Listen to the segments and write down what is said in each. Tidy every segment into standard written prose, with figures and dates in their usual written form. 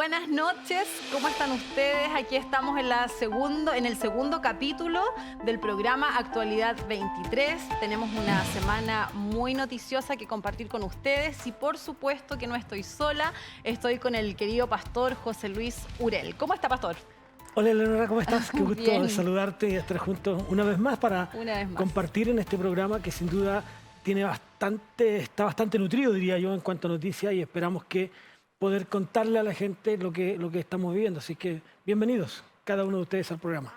Buenas noches, ¿cómo están ustedes? Aquí estamos en el segundo capítulo del programa Actualidad 23. Tenemos una semana muy noticiosa que compartir con ustedes y por supuesto que no estoy sola, estoy con el querido pastor José Luis Urel. ¿Cómo está, pastor? Hola, Eleonora, ¿cómo estás? Qué gusto Bien. saludarte y estar juntos una vez más para compartir en este programa que sin duda está bastante nutrido, diría yo, en cuanto a noticias, y esperamos que poder contarle a la gente lo que estamos viviendo. Así que bienvenidos cada uno de ustedes al programa.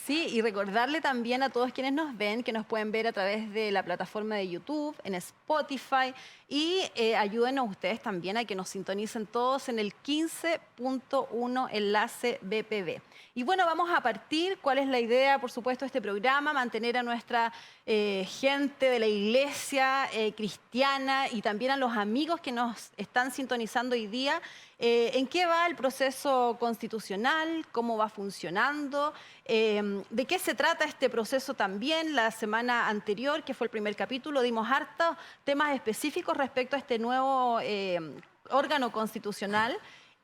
Sí, y recordarle también a todos quienes nos ven que nos pueden ver a través de la plataforma de YouTube, en Spotify, y ayúdenos ustedes también a que nos sintonicen todos en el 15.1 enlace BPB. Y bueno, vamos a partir. ¿Cuál es la idea, por supuesto, de este programa? Mantener a nuestra gente de la iglesia cristiana y también a los amigos que nos están sintonizando hoy día. ¿En qué va el proceso constitucional? ¿Cómo va funcionando? ¿De qué se trata este proceso también? La semana anterior, que fue el primer capítulo, dimos hartos temas específicos respecto a este nuevo órgano constitucional.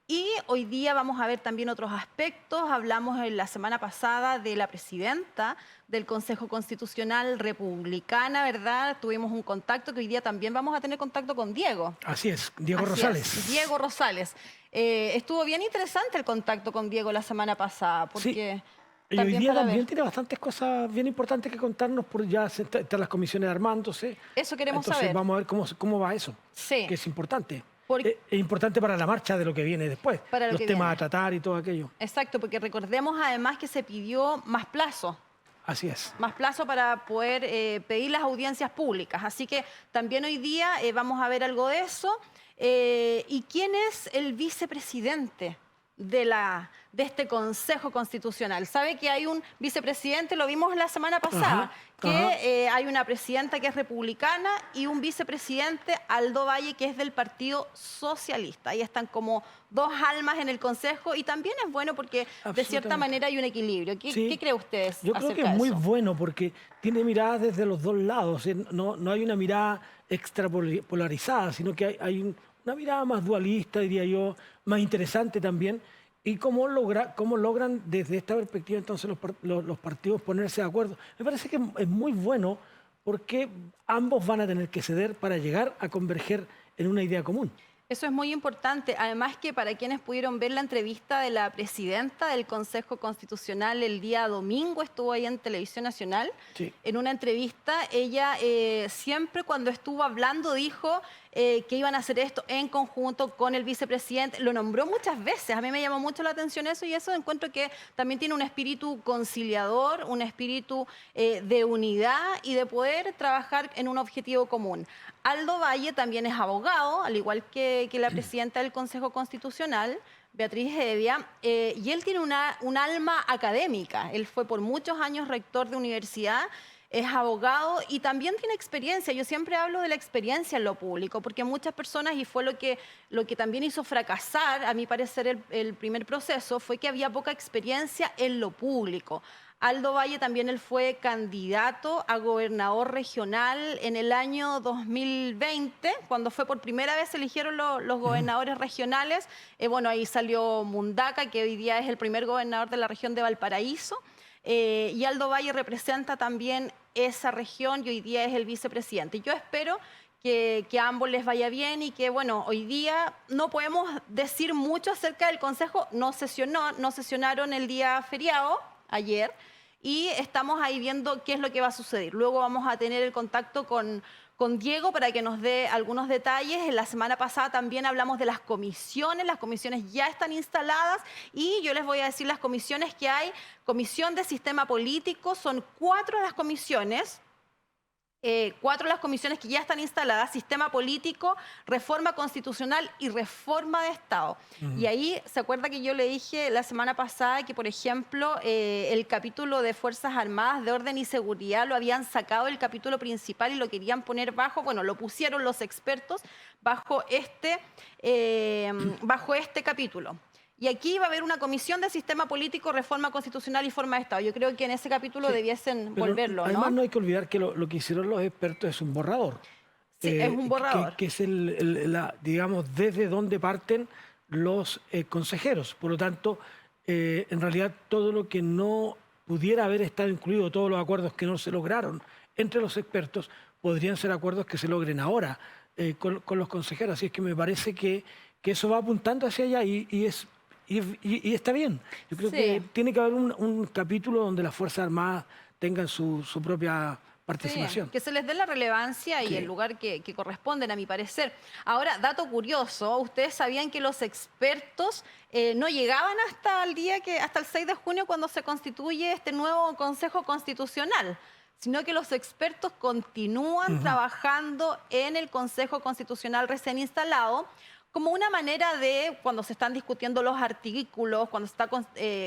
Y hoy día vamos a ver también otros aspectos. Hablamos en la semana pasada de la presidenta del Consejo Constitucional republicana, ¿verdad? Tuvimos un contacto que hoy día también vamos a tener contacto con Diego. Así es, Diego Rosales. Diego Rosales. Estuvo bien interesante el contacto con Diego la semana pasada, porque... Sí. Y hoy día también tiene bastantes cosas bien importantes que contarnos, por ya están las comisiones armándose. Eso queremos saber. Entonces vamos a ver cómo va eso, sí, que es importante. Porque... Es importante para la marcha de lo que viene después, los temas a tratar y todo aquello. Exacto, porque recordemos además que se pidió más plazo. Así es. Más plazo para poder pedir las audiencias públicas. Así que también hoy día vamos a ver algo de eso. ¿Y quién es el vicepresidente de este Consejo Constitucional? ¿Sabe que hay un vicepresidente? Lo vimos la semana pasada. Hay una presidenta que es republicana y un vicepresidente, Aldo Valle, que es del Partido Socialista. Ahí están como dos almas en el Consejo y también es bueno porque de cierta manera hay un equilibrio. ¿Qué cree usted? Yo creo que es muy bueno porque tiene miradas desde los dos lados. No hay una mirada extrapolarizada, sino que hay una mirada más dualista, diría yo, más interesante también. Y cómo logran desde esta perspectiva entonces los partidos ponerse de acuerdo. Me parece que es muy bueno porque ambos van a tener que ceder para llegar a converger en una idea común. Eso es muy importante. Además que para quienes pudieron ver la entrevista de la presidenta del Consejo Constitucional el día domingo, estuvo ahí en Televisión Nacional, sí. En una entrevista, ella siempre cuando estuvo hablando dijo que iban a hacer esto en conjunto con el vicepresidente. Lo nombró muchas veces. A mí me llamó mucho la atención eso y eso encuentro que también tiene un espíritu conciliador, un espíritu de unidad y de poder trabajar en un objetivo común. Aldo Valle también es abogado, al igual que la presidenta del Consejo Constitucional, Beatriz Hevia, y él tiene un alma académica. Él fue por muchos años rector de universidad, es abogado y también tiene experiencia. Yo siempre hablo de la experiencia en lo público, porque muchas personas, y fue lo que también hizo fracasar, a mi parecer, el primer proceso, fue que había poca experiencia en lo público. Aldo Valle también él fue candidato a gobernador regional en el año 2020, cuando fue por primera vez se eligieron los gobernadores regionales. Bueno, ahí salió Mundaca, que hoy día es el primer gobernador de la región de Valparaíso. Y Aldo Valle representa también esa región y hoy día es el vicepresidente. Yo espero que a ambos les vaya bien y que, bueno, hoy día no podemos decir mucho acerca del Consejo. No sesionaron el día feriado, ayer, y estamos ahí viendo qué es lo que va a suceder. Luego vamos a tener el contacto con Diego para que nos dé algunos detalles. En la semana pasada también hablamos de las comisiones ya están instaladas y yo les voy a decir las comisiones que hay. Comisión de Sistema Político, son 4 las comisiones. 4 de las comisiones que ya están instaladas: Sistema Político, Reforma Constitucional y Reforma de Estado. Y ahí, ¿se acuerda que yo le dije la semana pasada que, por ejemplo, el capítulo de Fuerzas Armadas de Orden y Seguridad lo habían sacado del capítulo principal y lo querían poner bajo? Bueno, lo pusieron los expertos bajo este capítulo. Y aquí va a haber una comisión de Sistema Político, Reforma Constitucional y Forma de Estado. Yo creo que en ese capítulo debiesen volverlo, ¿no? Además no hay que olvidar que lo que hicieron los expertos es un borrador. Sí, es un borrador. Que es digamos, desde donde parten los consejeros. Por lo tanto, en realidad todo lo que no pudiera haber estado incluido, todos los acuerdos que no se lograron entre los expertos, podrían ser acuerdos que se logren ahora con los consejeros. Así es que me parece que eso va apuntando hacia allá y está bien. Yo creo que tiene que haber un capítulo donde las Fuerzas Armadas tengan su propia participación. Sí, que se les dé la relevancia y el lugar que corresponden, a mi parecer. Ahora, dato curioso, ¿ustedes sabían que los expertos no llegaban hasta hasta el 6 de junio cuando se constituye este nuevo Consejo Constitucional? Sino que los expertos continúan trabajando en el Consejo Constitucional recién instalado, como una manera de, cuando se están discutiendo los artículos, cuando se está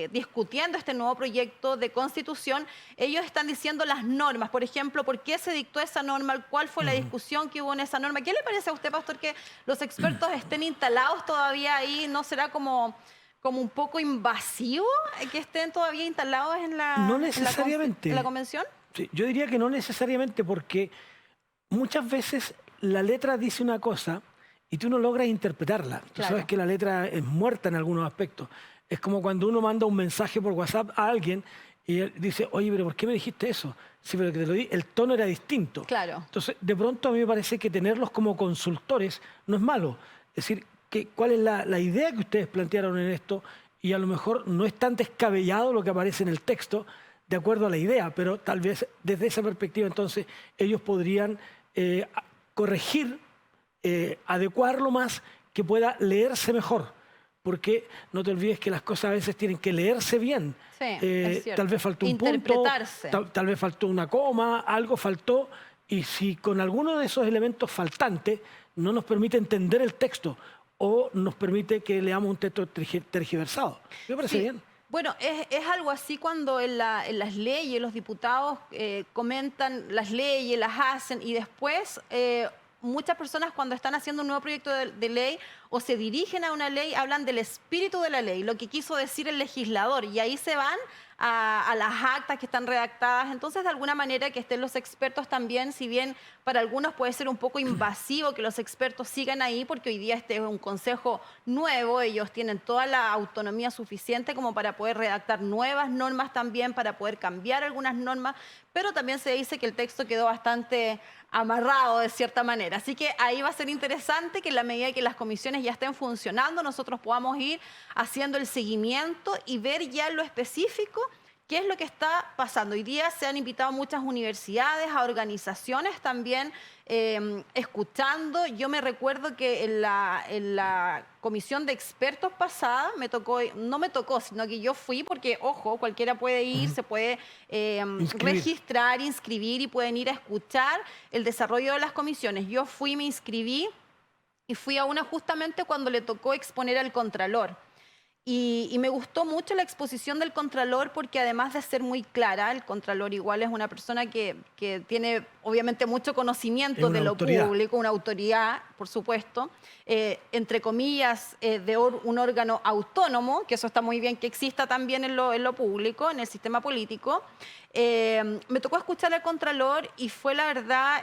discutiendo este nuevo proyecto de constitución, ellos están diciendo las normas. Por ejemplo, ¿por qué se dictó esa norma? ¿Cuál fue la discusión que hubo en esa norma? ¿Qué le parece a usted, pastor, que los expertos estén instalados todavía ahí? ¿No será como un poco invasivo que estén todavía instalados en No necesariamente. en la convención? Sí, yo diría que no necesariamente, porque muchas veces la letra dice una cosa y tú no logras interpretarla. Tú sabes que la letra es muerta en algunos aspectos. Es como cuando uno manda un mensaje por WhatsApp a alguien y él dice, oye, pero ¿por qué me dijiste eso? Sí, pero que te lo di, el tono era distinto. Claro. Entonces, de pronto a mí me parece que tenerlos como consultores no es malo. Es decir, ¿cuál es la idea que ustedes plantearon en esto? Y a lo mejor no es tan descabellado lo que aparece en el texto, de acuerdo a la idea, pero tal vez desde esa perspectiva entonces ellos podrían corregir, adecuarlo más, que pueda leerse mejor, porque no te olvides que las cosas a veces tienen que leerse bien. Sí, es cierto. Tal vez faltó un punto, tal vez faltó una coma, algo faltó, y si con alguno de esos elementos faltantes no nos permite entender el texto o nos permite que leamos un texto tergiversado. Me parece bien. Bueno, es algo así cuando en las leyes los diputados comentan las leyes, las hacen y después muchas personas cuando están haciendo un nuevo proyecto de ley o se dirigen a una ley hablan del espíritu de la ley, lo que quiso decir el legislador y ahí se van a las actas que están redactadas. Entonces, de alguna manera que estén los expertos también, si bien para algunos puede ser un poco invasivo que los expertos sigan ahí, porque hoy día este es un consejo nuevo, ellos tienen toda la autonomía suficiente como para poder redactar nuevas normas también, para poder cambiar algunas normas, pero también se dice que el texto quedó bastante amarrado de cierta manera. Así que ahí va a ser interesante que en la medida que las comisiones ya estén funcionando, nosotros podamos ir haciendo el seguimiento y ver ya en lo específico qué es lo que está pasando. Hoy día se han invitado muchas universidades, a organizaciones también, escuchando. Yo me recuerdo que en la comisión de expertos pasada no me tocó, sino que yo fui porque, ojo, cualquiera puede ir, se puede registrar, inscribir y pueden ir a escuchar el desarrollo de las comisiones. Yo fui, me inscribí y fui a una justamente cuando le tocó exponer al Contralor. Y me gustó mucho la exposición del Contralor porque además de ser muy clara, el Contralor igual es una persona que tiene obviamente mucho conocimiento de lo público, una autoridad, por supuesto, entre comillas, de un órgano autónomo, que eso está muy bien que exista también en lo público, en el sistema político. Me tocó escuchar al Contralor y fue la verdad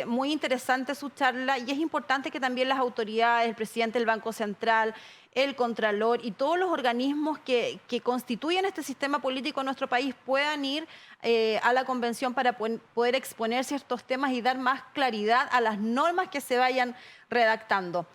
muy interesante su charla y es importante que también las autoridades, el presidente del Banco Central, el Contralor y todos los organismos que constituyen este sistema político en nuestro país puedan ir a la convención para poder exponer ciertos temas y dar más claridad a las normas que se vayan redactando.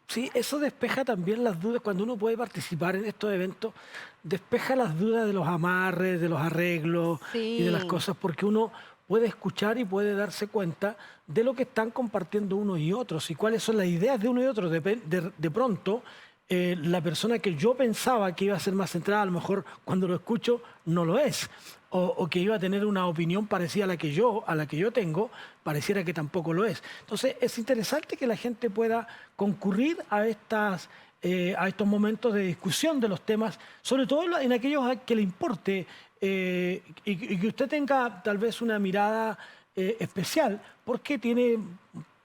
Sí, eso despeja también las dudas. Cuando uno puede participar en estos eventos, despeja las dudas de los amarres, de los arreglos y de las cosas, porque uno puede escuchar y puede darse cuenta de lo que están compartiendo unos y otros y cuáles son las ideas de uno y otro. De pronto, la persona que yo pensaba que iba a ser más centrada, a lo mejor cuando lo escucho no lo es, o que iba a tener una opinión parecida a la que yo tengo, pareciera que tampoco lo es. Entonces es interesante que la gente pueda concurrir a estos momentos de discusión de los temas, sobre todo en aquellos a que le importe y que usted tenga tal vez una mirada especial, porque tiene,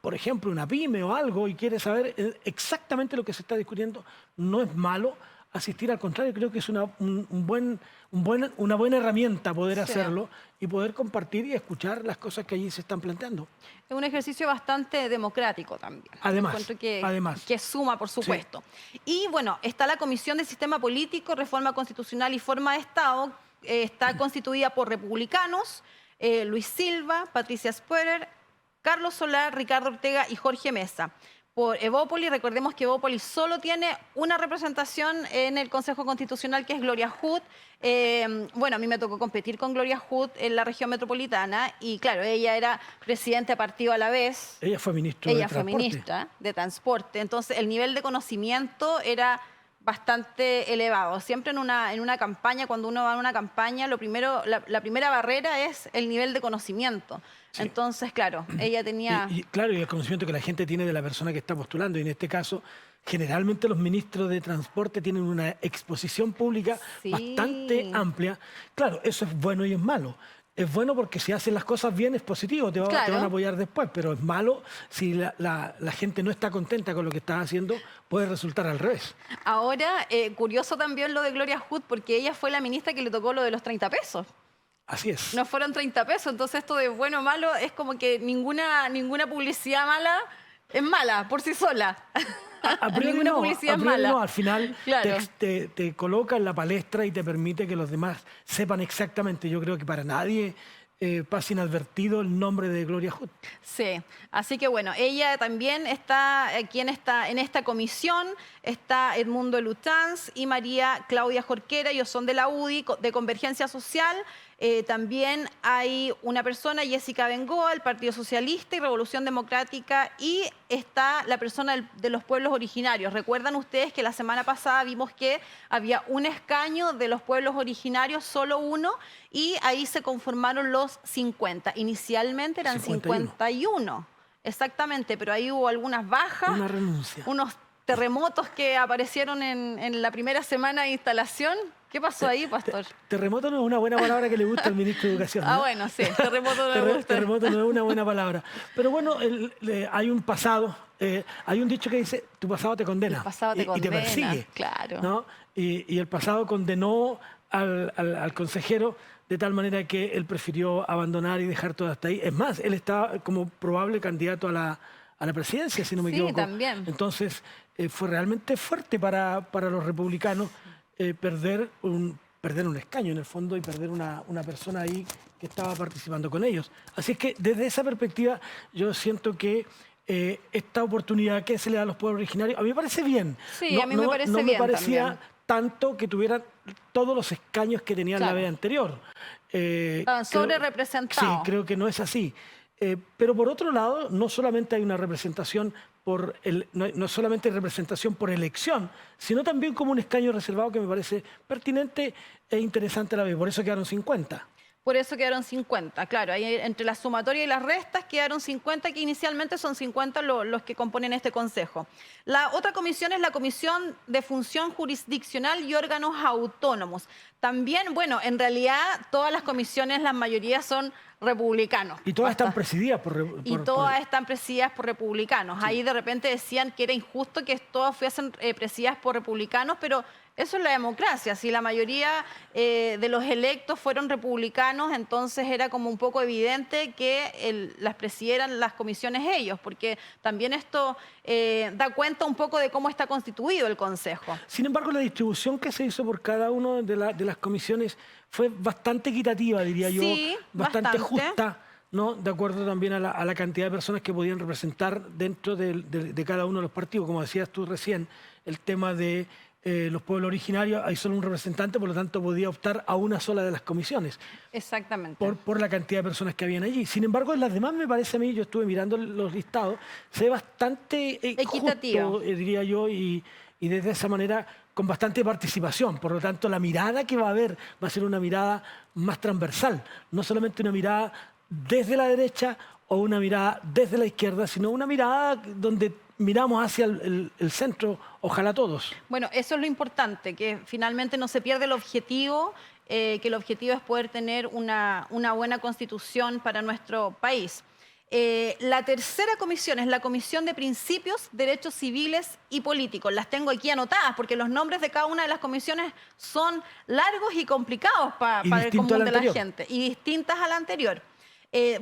por ejemplo, una pyme o algo y quiere saber exactamente lo que se está discutiendo. No es malo asistir. Al contrario, creo que es una buena herramienta poder hacerlo y poder compartir y escuchar las cosas que allí se están planteando. Es un ejercicio bastante democrático también. Además, que suma, por supuesto. Sí. Y bueno, está la Comisión de Sistema Político, Reforma Constitucional y Forma de Estado. Está constituida por republicanos, Luis Silva, Patricia Spuerer, Carlos Solar, Ricardo Ortega y Jorge Mesa. Por Evópolis, recordemos que Evópolis solo tiene una representación en el Consejo Constitucional, que es Gloria Hood. Bueno, a mí me tocó competir con Gloria Hood en la región metropolitana y claro, ella era presidenta de partido a la vez. Ella fue ministra de Transporte. Entonces, el nivel de conocimiento era bastante elevado. Siempre en una campaña, cuando uno va a una campaña, la primera barrera es el nivel de conocimiento. Sí. Entonces, claro, ella tenía... Claro, y el conocimiento que la gente tiene de la persona que está postulando. Y en este caso, generalmente los ministros de Transporte tienen una exposición pública bastante amplia. Claro, eso es bueno y es malo. Es bueno porque si hacen las cosas bien es positivo, te van a apoyar después, pero es malo si la gente no está contenta con lo que estás haciendo, puede resultar al revés. Ahora, curioso también lo de Gloria Hood, porque ella fue la ministra que le tocó lo de los 30 pesos. Así es. No fueron 30 pesos, entonces esto de bueno o malo es como que ninguna publicidad mala es mala por sí sola. A priori no, al final te coloca en la palestra y te permite que los demás sepan exactamente. Yo creo que para nadie pasa inadvertido el nombre de Gloria Hood. Sí, así que bueno, ella también está aquí en esta comisión, está Edmundo Lutanz y María Claudia Jorquera, ellos son de la UDI, de Convergencia Social. También hay una persona, Jessica Bengoa, el Partido Socialista y Revolución Democrática, y está la persona de los pueblos originarios. Recuerdan ustedes que la semana pasada vimos que había un escaño de los pueblos originarios, solo uno, y ahí se conformaron los 50. Inicialmente eran 51. Exactamente, pero ahí hubo algunas bajas. Una renuncia. Unos terremotos que aparecieron en la primera semana de instalación. ¿Qué pasó ahí, Pastor? Terremoto no es una buena palabra que le gusta al ministro de Educación, ¿no? Ah, bueno, sí, terremoto no le gusta. Terremoto no es una buena palabra. Pero bueno, hay un pasado, hay un dicho que dice, tu pasado te condena. El pasado te condena, y te persigue. Claro. ¿No? Y el pasado condenó al consejero de tal manera que él prefirió abandonar y dejar todo hasta ahí. Es más, él estaba como probable candidato a la presidencia, si no me equivoco. Sí, también. Entonces, fue realmente fuerte para los republicanos perder un escaño en el fondo y perder una persona ahí que estaba participando con ellos. Así es que desde esa perspectiva yo siento que esta oportunidad que se le da a los pueblos originarios, a mí me parece bien. Sí, a mí me parece bien. No me parecía también tanto que tuvieran todos los escaños que tenían la vez anterior. Estaban sobre representados. Sí, creo que no es así. Pero por otro lado, no solamente hay una representación no solamente representación por elección, sino también como un escaño reservado que me parece pertinente e interesante a la vez. Por eso quedaron 50. Por eso quedaron 50, claro. Ahí entre la sumatoria y las restas quedaron 50, que inicialmente son 50 los que componen este consejo. La otra comisión es la Comisión de Función Jurisdiccional y Órganos Autónomos. También, bueno, en realidad todas las comisiones, la mayoría son republicanos. Y todas están presididas por republicanos. Sí. Ahí de repente decían que era injusto que todas fuesen presididas por republicanos, pero eso es la democracia. Si la mayoría de los electos fueron republicanos, entonces era como un poco evidente que las presidieran las comisiones ellos, porque también esto da cuenta un poco de cómo está constituido el Consejo. Sin embargo, la distribución que se hizo por cada una de las comisiones fue bastante equitativa, diría yo, bastante justa, ¿no? De acuerdo también a la cantidad de personas que podían representar dentro de cada uno de los partidos. Como decías tú recién, el tema de los pueblos originarios, hay solo un representante, por lo tanto podía optar a una sola de las comisiones. Exactamente. Por la cantidad de personas que habían allí. Sin embargo, en las demás me parece a mí, yo estuve mirando los listados, se ve bastante equitativo, justo, diría yo, y desde esa manera con bastante participación. Por lo tanto, la mirada que va a haber va a ser una mirada más transversal, no solamente una mirada desde la derecha o una mirada desde la izquierda, sino una mirada donde miramos hacia el centro, ojalá todos. Bueno, eso es lo importante, que finalmente no se pierde el objetivo, que el objetivo es poder tener una buena constitución para nuestro país. La tercera comisión es la Comisión de Principios, Derechos Civiles y Políticos. Las tengo aquí anotadas porque los nombres de cada una de las comisiones son largos y complicados para el común de la gente y distintas a la anterior.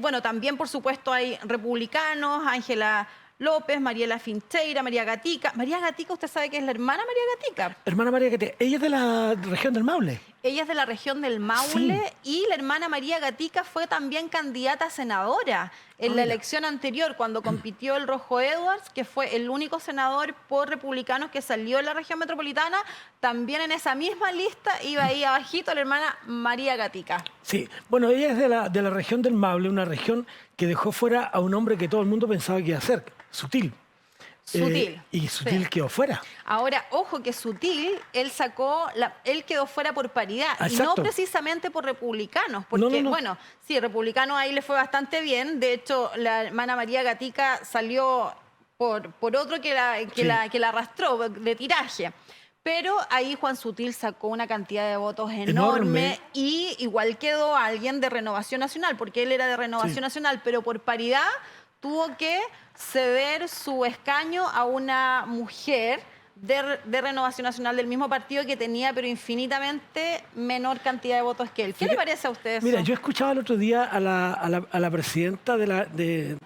Bueno, también por supuesto hay republicanos, Ángela López, Mariela Fincheira, María Gatica. María Gatica, usted sabe que es la hermana María Gatica. Hermana María Gatica, ella es de la región del Maule. Ella es de la región del Maule y la hermana María Gatica fue también candidata a senadora en la elección anterior cuando compitió el Rojo Edwards, que fue el único senador por republicanos que salió en la región metropolitana. También en esa misma lista iba ahí abajito la hermana María Gatica. Sí, bueno, ella es de la región del Maule, una región que dejó fuera a un hombre que todo el mundo pensaba que iba a ser, Sutil. Sutil. Y Sutil quedó fuera. Ahora, ojo que Sutil, él quedó fuera por paridad. Exacto. Y no precisamente por republicanos. Porque, bueno, sí, republicanos ahí le fue bastante bien. De hecho, la hermana María Gatica salió por otro que la arrastró de tiraje. Pero ahí Juan Sutil sacó una cantidad de votos enorme y igual quedó alguien de Renovación Nacional, porque él era de Renovación Nacional, pero por paridad tuvo que ceder su escaño a una mujer de Renovación Nacional del mismo partido que tenía, pero infinitamente menor cantidad de votos que él. ¿Qué le parece a usted eso? Mira, yo escuchaba el otro día a la presidenta del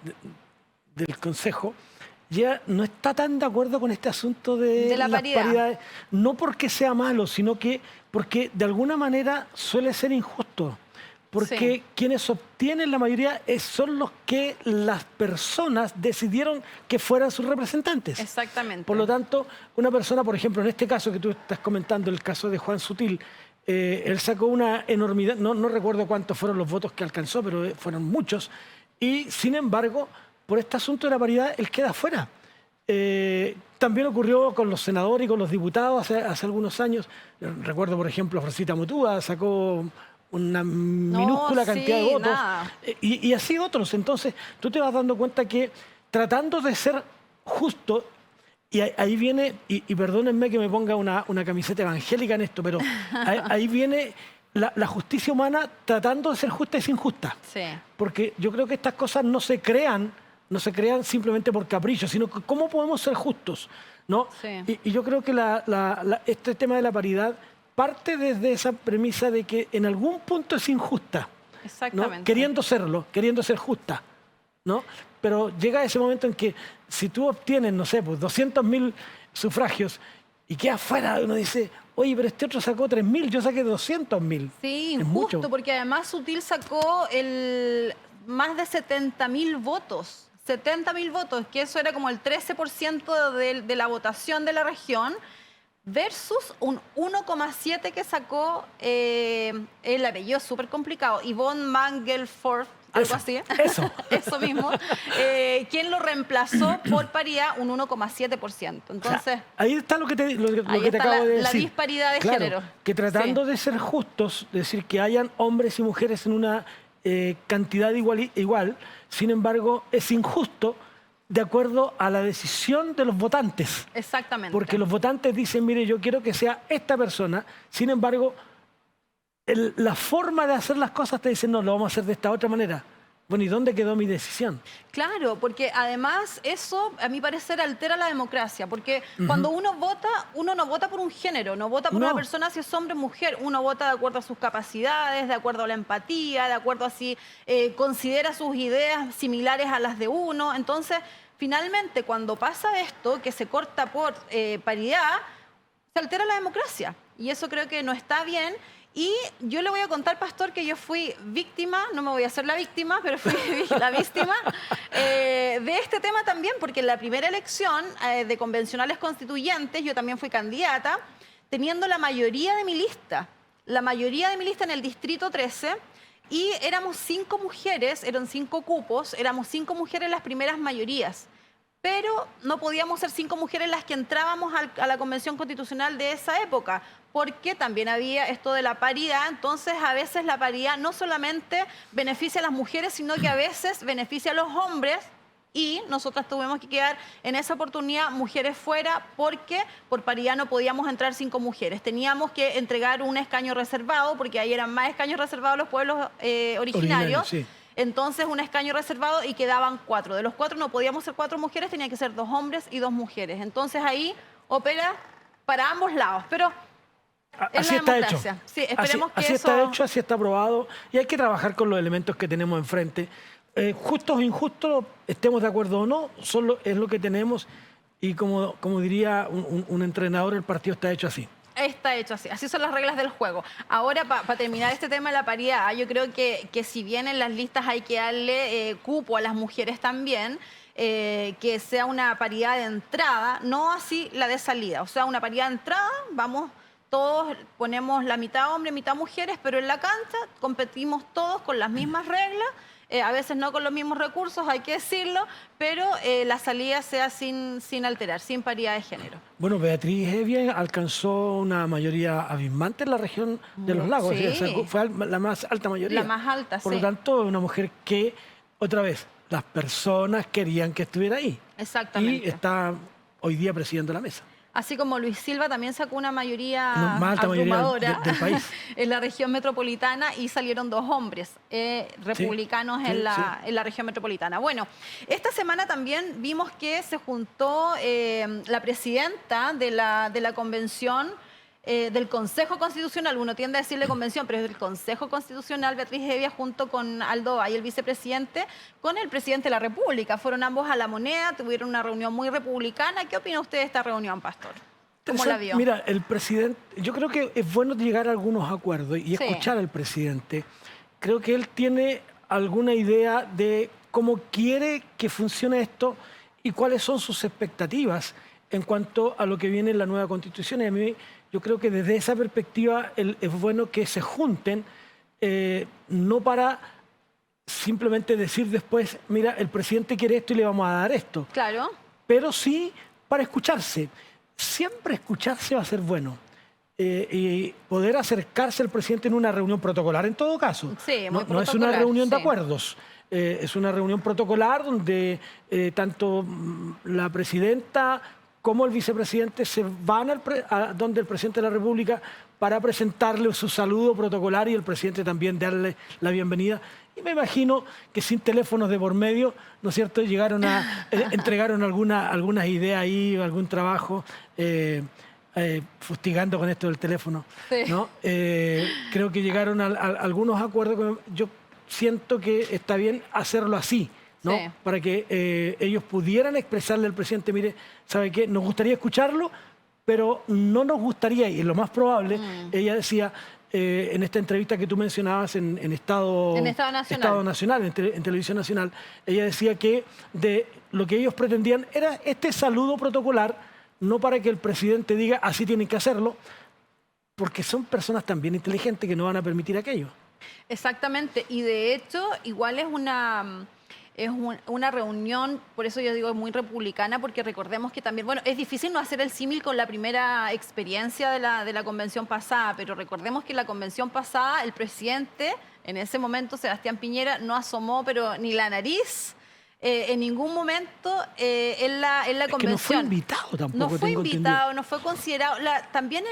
Consejo. Ya no está tan de acuerdo con este asunto de la paridad. Paridades, no porque sea malo, sino que porque de alguna manera suele ser injusto. Porque quienes obtienen la mayoría son los que las personas decidieron que fueran sus representantes. Exactamente. Por lo tanto, una persona, por ejemplo, en este caso que tú estás comentando, el caso de Juan Sutil, él sacó una enormidad, no recuerdo cuántos fueron los votos que alcanzó, pero fueron muchos, y sin embargo, por este asunto de la paridad, él queda fuera. También ocurrió con los senadores y con los diputados hace algunos años. Recuerdo, por ejemplo, Fracita Motúa sacó una minúscula cantidad de votos. Y así otros. Entonces, tú te vas dando cuenta que tratando de ser justo, y ahí viene, y perdónenme que me ponga una camiseta evangélica en esto, pero ahí viene la justicia humana tratando de ser justa y injusta. Sí. Porque yo creo que estas cosas no se crean simplemente por capricho, sino que cómo podemos ser justos, ¿no? Sí. Y yo creo que este tema de la paridad parte desde esa premisa de que en algún punto es injusta. Exactamente. ¿No? Queriendo serlo, queriendo ser justa, ¿no? Pero llega ese momento en que si tú obtienes, no sé, pues 200.000 sufragios y quedas fuera, uno dice, oye, pero este otro sacó 3.000, yo saqué 200.000. Sí, injusto, porque además Sutil sacó más de 70.000 votos. 70.000 votos, que eso era como el 13% de la votación de la región, versus un 1,7 que sacó el apellido súper complicado, Yvonne Mangelford, algo así. Eso mismo. Quien lo reemplazó por paridad, un 1,7%. Entonces, o sea, ahí está lo que te acabo de decir. La disparidad de género. Que tratando de ser justos, es decir, que hayan hombres y mujeres en una cantidad igual, sin embargo, es injusto de acuerdo a la decisión de los votantes. Exactamente. Porque los votantes dicen, mire, yo quiero que sea esta persona, sin embargo, la forma de hacer las cosas te dicen, no, lo vamos a hacer de esta otra manera. Bueno, ¿y dónde quedó mi decisión? Claro, porque además eso, a mi parecer, altera la democracia. Porque cuando uno vota, uno no vota por un género, no vota por una persona si es hombre o mujer. Uno vota de acuerdo a sus capacidades, de acuerdo a la empatía, de acuerdo a si considera sus ideas similares a las de uno. Entonces, finalmente, cuando pasa esto, que se corta por paridad, se altera la democracia. Y eso creo que no está bien. Y yo le voy a contar, Pastor, que yo fui víctima, no me voy a hacer la víctima, pero fui la víctima de este tema también, porque en la primera elección de convencionales constituyentes yo también fui candidata, teniendo la mayoría de mi lista en el Distrito 13, y éramos 5 mujeres, eran 5 cupos, éramos 5 mujeres las primeras mayorías. Pero no podíamos ser 5 mujeres las que entrábamos a la Convención Constitucional de esa época, porque también había esto de la paridad. Entonces, a veces la paridad no solamente beneficia a las mujeres, sino que a veces beneficia a los hombres, y nosotras tuvimos que quedar en esa oportunidad mujeres fuera, porque por paridad no podíamos entrar 5 mujeres. Teníamos que entregar un escaño reservado, porque ahí eran más escaños reservados los pueblos originarios. Sí. entonces un escaño reservado y quedaban 4. De los 4 no podíamos ser 4 mujeres, tenía que ser 2 hombres y 2 mujeres. Entonces ahí opera para ambos lados, pero así está hecho. Sí, esperemos así que eso... está hecho, así está aprobado y hay que trabajar con los elementos que tenemos enfrente. Justos o injustos, estemos de acuerdo o no, es lo que tenemos y como diría un entrenador, el partido está hecho así. Está hecho así, así son las reglas del juego. Ahora, para terminar este tema de la paridad, yo creo que si bien en las listas hay que darle cupo a las mujeres también, que sea una paridad de entrada, no así la de salida. O sea, una paridad de entrada, vamos, todos ponemos la mitad hombres, mitad mujeres, pero en la cancha competimos todos con las mismas reglas. A veces no con los mismos recursos, hay que decirlo, pero la salida sea sin alterar, sin paridad de género. Bueno, Beatriz Hevia alcanzó una mayoría abismante en la región de los lagos. Sí. Fue la más alta mayoría. La más alta, Por lo tanto, una mujer que, otra vez, las personas querían que estuviera ahí. Exactamente. Y está hoy día presidiendo la mesa. Así como Luis Silva también sacó una mayoría Más alta abrumadora mayoría del país. en la región metropolitana y salieron 2 hombres republicanos en la región metropolitana. Bueno, esta semana también vimos que se juntó la presidenta de la convención del Consejo Constitucional, uno tiende a decirle convención, pero es del Consejo Constitucional, Beatriz Hevia, junto con Aldo Valle, el vicepresidente, con el presidente de la República. Fueron ambos a La Moneda, tuvieron una reunión muy republicana. ¿Qué opina usted de esta reunión, Pastor? ¿Cómo la vio? Mira, el presidente, yo creo que es bueno llegar a algunos acuerdos y escuchar al presidente. Creo que él tiene alguna idea de cómo quiere que funcione esto y cuáles son sus expectativas en cuanto a lo que viene en la nueva Constitución. Y a mí, yo creo que desde esa perspectiva es bueno que se junten, no para simplemente decir después, mira, el presidente quiere esto y le vamos a dar esto. Claro. Pero sí para escucharse. Siempre escucharse va a ser bueno. Y poder acercarse al presidente en una reunión protocolar, en todo caso. Sí, muy no es una reunión de acuerdos. Es una reunión protocolar donde tanto la presidenta como el vicepresidente se van a donde el presidente de la República para presentarle su saludo protocolar y el presidente también darle la bienvenida. Y me imagino que sin teléfonos de por medio, ¿no es cierto?, entregaron algunas ideas ahí, algún trabajo, fustigando con esto del teléfono. Sí. ¿No? Creo que llegaron a algunos acuerdos. Yo siento que está bien hacerlo así, ¿no? Sí. Para que ellos pudieran expresarle al presidente, mire, ¿sabe qué? Nos gustaría escucharlo, pero no nos gustaría, y lo más probable, ella decía en esta entrevista que tú mencionabas en Estado Nacional, en Televisión Nacional, ella decía que de lo que ellos pretendían era este saludo protocolar, no para que el presidente diga así tienen que hacerlo, porque son personas también inteligentes que no van a permitir aquello. Exactamente, y de hecho igual es una reunión, por eso yo digo es muy republicana, porque recordemos que también, bueno, es difícil no hacer el símil con la primera experiencia de la convención pasada, pero recordemos que en la convención pasada el presidente, en ese momento Sebastián Piñera, no asomó pero ni la nariz en ningún momento en la convención. Que no fue invitado tampoco. No fue invitado, no fue considerado. También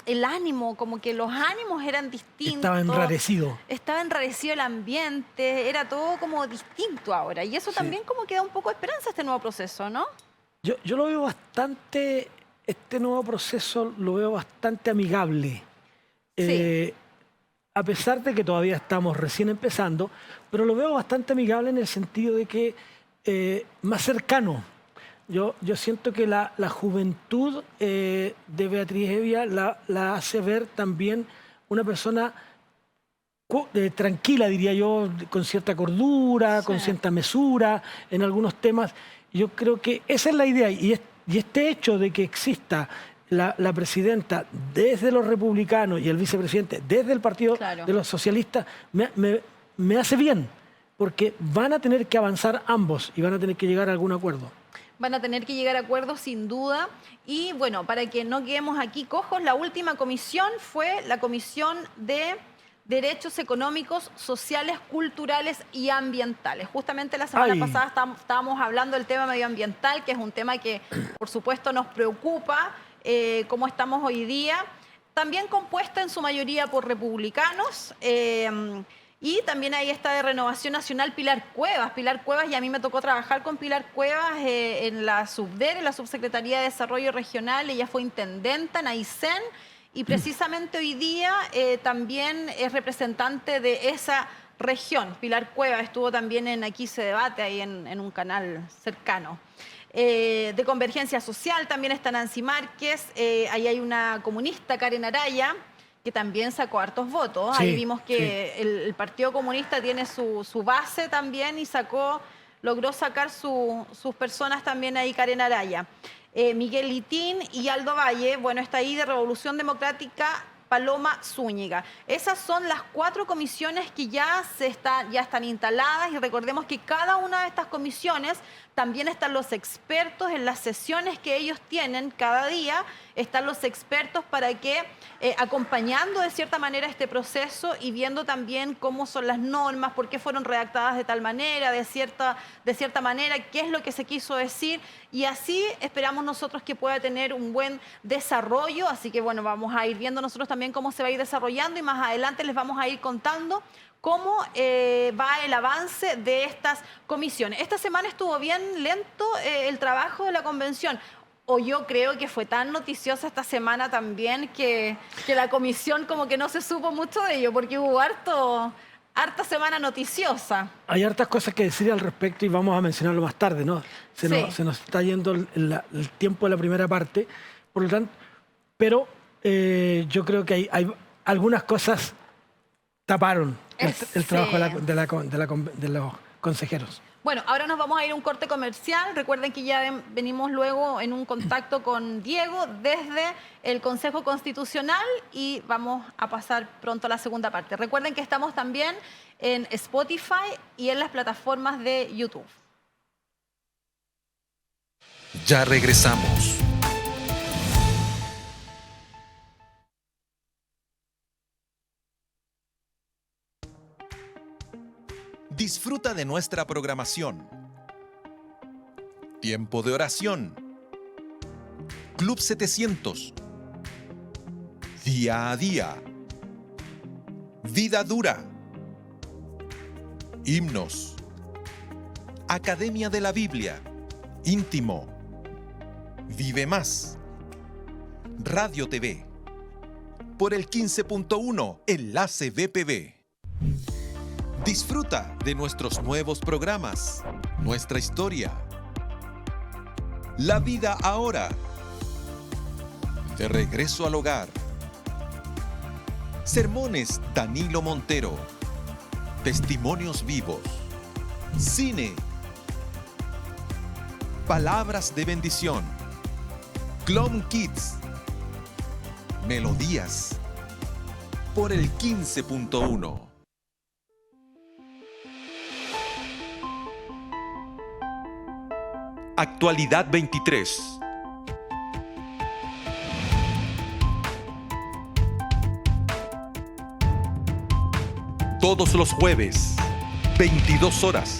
el ánimo, como que los ánimos eran distintos. Estaba enrarecido. Estaba enrarecido el ambiente, era todo como distinto ahora. Y eso también como que da un poco de esperanza a este nuevo proceso, ¿no? Yo lo veo bastante, este nuevo proceso lo veo bastante amigable. Sí. A pesar de que todavía estamos recién empezando, pero lo veo bastante amigable en el sentido de que más cercano. Yo siento que la juventud de Beatriz Hevia la hace ver también una persona tranquila, diría yo, con cierta cordura, con cierta mesura en algunos temas. Yo creo que esa es la idea y este hecho de que exista la presidenta desde los republicanos y el vicepresidente desde el partido de los socialistas me hace bien, porque van a tener que avanzar ambos y van a tener que llegar a algún acuerdo. Van a tener que llegar a acuerdos sin duda. Y bueno, para que no quedemos aquí cojos, la última comisión fue la Comisión de Derechos Económicos, Sociales, Culturales y Ambientales. Justamente la semana pasada estábamos hablando del tema medioambiental, que es un tema que por supuesto nos preocupa. Cómo estamos hoy día, también compuesta en su mayoría por republicanos Y también ahí está de Renovación Nacional Pilar Cuevas. Pilar Cuevas, y a mí me tocó trabajar con Pilar Cuevas en la SUBDER, en la Subsecretaría de Desarrollo Regional. Ella fue intendenta en Aysén y precisamente hoy día también es representante de esa región. Pilar Cuevas estuvo también en Aquí se debate, ahí en un canal cercano. De Convergencia Social también está Nancy Márquez, ahí hay una comunista, Karen Araya, que también sacó hartos votos. Sí, Ahí vimos que sí. el Partido Comunista tiene su base también y logró sacar sus personas también ahí, Karen Araya. Miguel Litín y Aldo Valle, bueno, está ahí de Revolución Democrática, Paloma Zúñiga. Esas son las 4 comisiones que ya están instaladas, y recordemos que cada una de estas comisiones también están los expertos en las sesiones que ellos tienen cada día, están los expertos para que acompañando de cierta manera este proceso y viendo también cómo son las normas, por qué fueron redactadas de tal manera, de cierta manera, qué es lo que se quiso decir, y así esperamos nosotros que pueda tener un buen desarrollo. Así que bueno, vamos a ir viendo nosotros también cómo se va a ir desarrollando, y más adelante les vamos a ir contando cómo va el avance de estas comisiones. Esta semana estuvo bien lento el trabajo de la convención. O yo creo que fue tan noticiosa esta semana también que la comisión como que no se supo mucho de ello, porque hubo harta semana noticiosa. Hay hartas cosas que decir al respecto y vamos a mencionarlo más tarde, ¿no? Se nos está yendo el tiempo de la primera parte, por lo tanto, pero yo creo que hay algunas cosas taparon el trabajo de los consejeros. Bueno, ahora nos vamos a ir a un corte comercial. Recuerden que ya venimos luego en un contacto con Diego desde el Consejo Constitucional y vamos a pasar pronto a la segunda parte. Recuerden que estamos también en Spotify y en las plataformas de YouTube. Ya regresamos. Disfruta de nuestra programación. Tiempo de oración. Club 700. Día a día. Vida dura. Himnos. Academia de la Biblia. Íntimo. Vive más. Radio TV. Por el 15.1 Enlace BPB. Disfruta de nuestros nuevos programas, nuestra historia, la vida ahora, de regreso al hogar, sermones Danilo Montero, testimonios vivos, cine, palabras de bendición, Clone Kids, melodías, por el 15.1. Actualidad 23. Todos los jueves, 22 horas.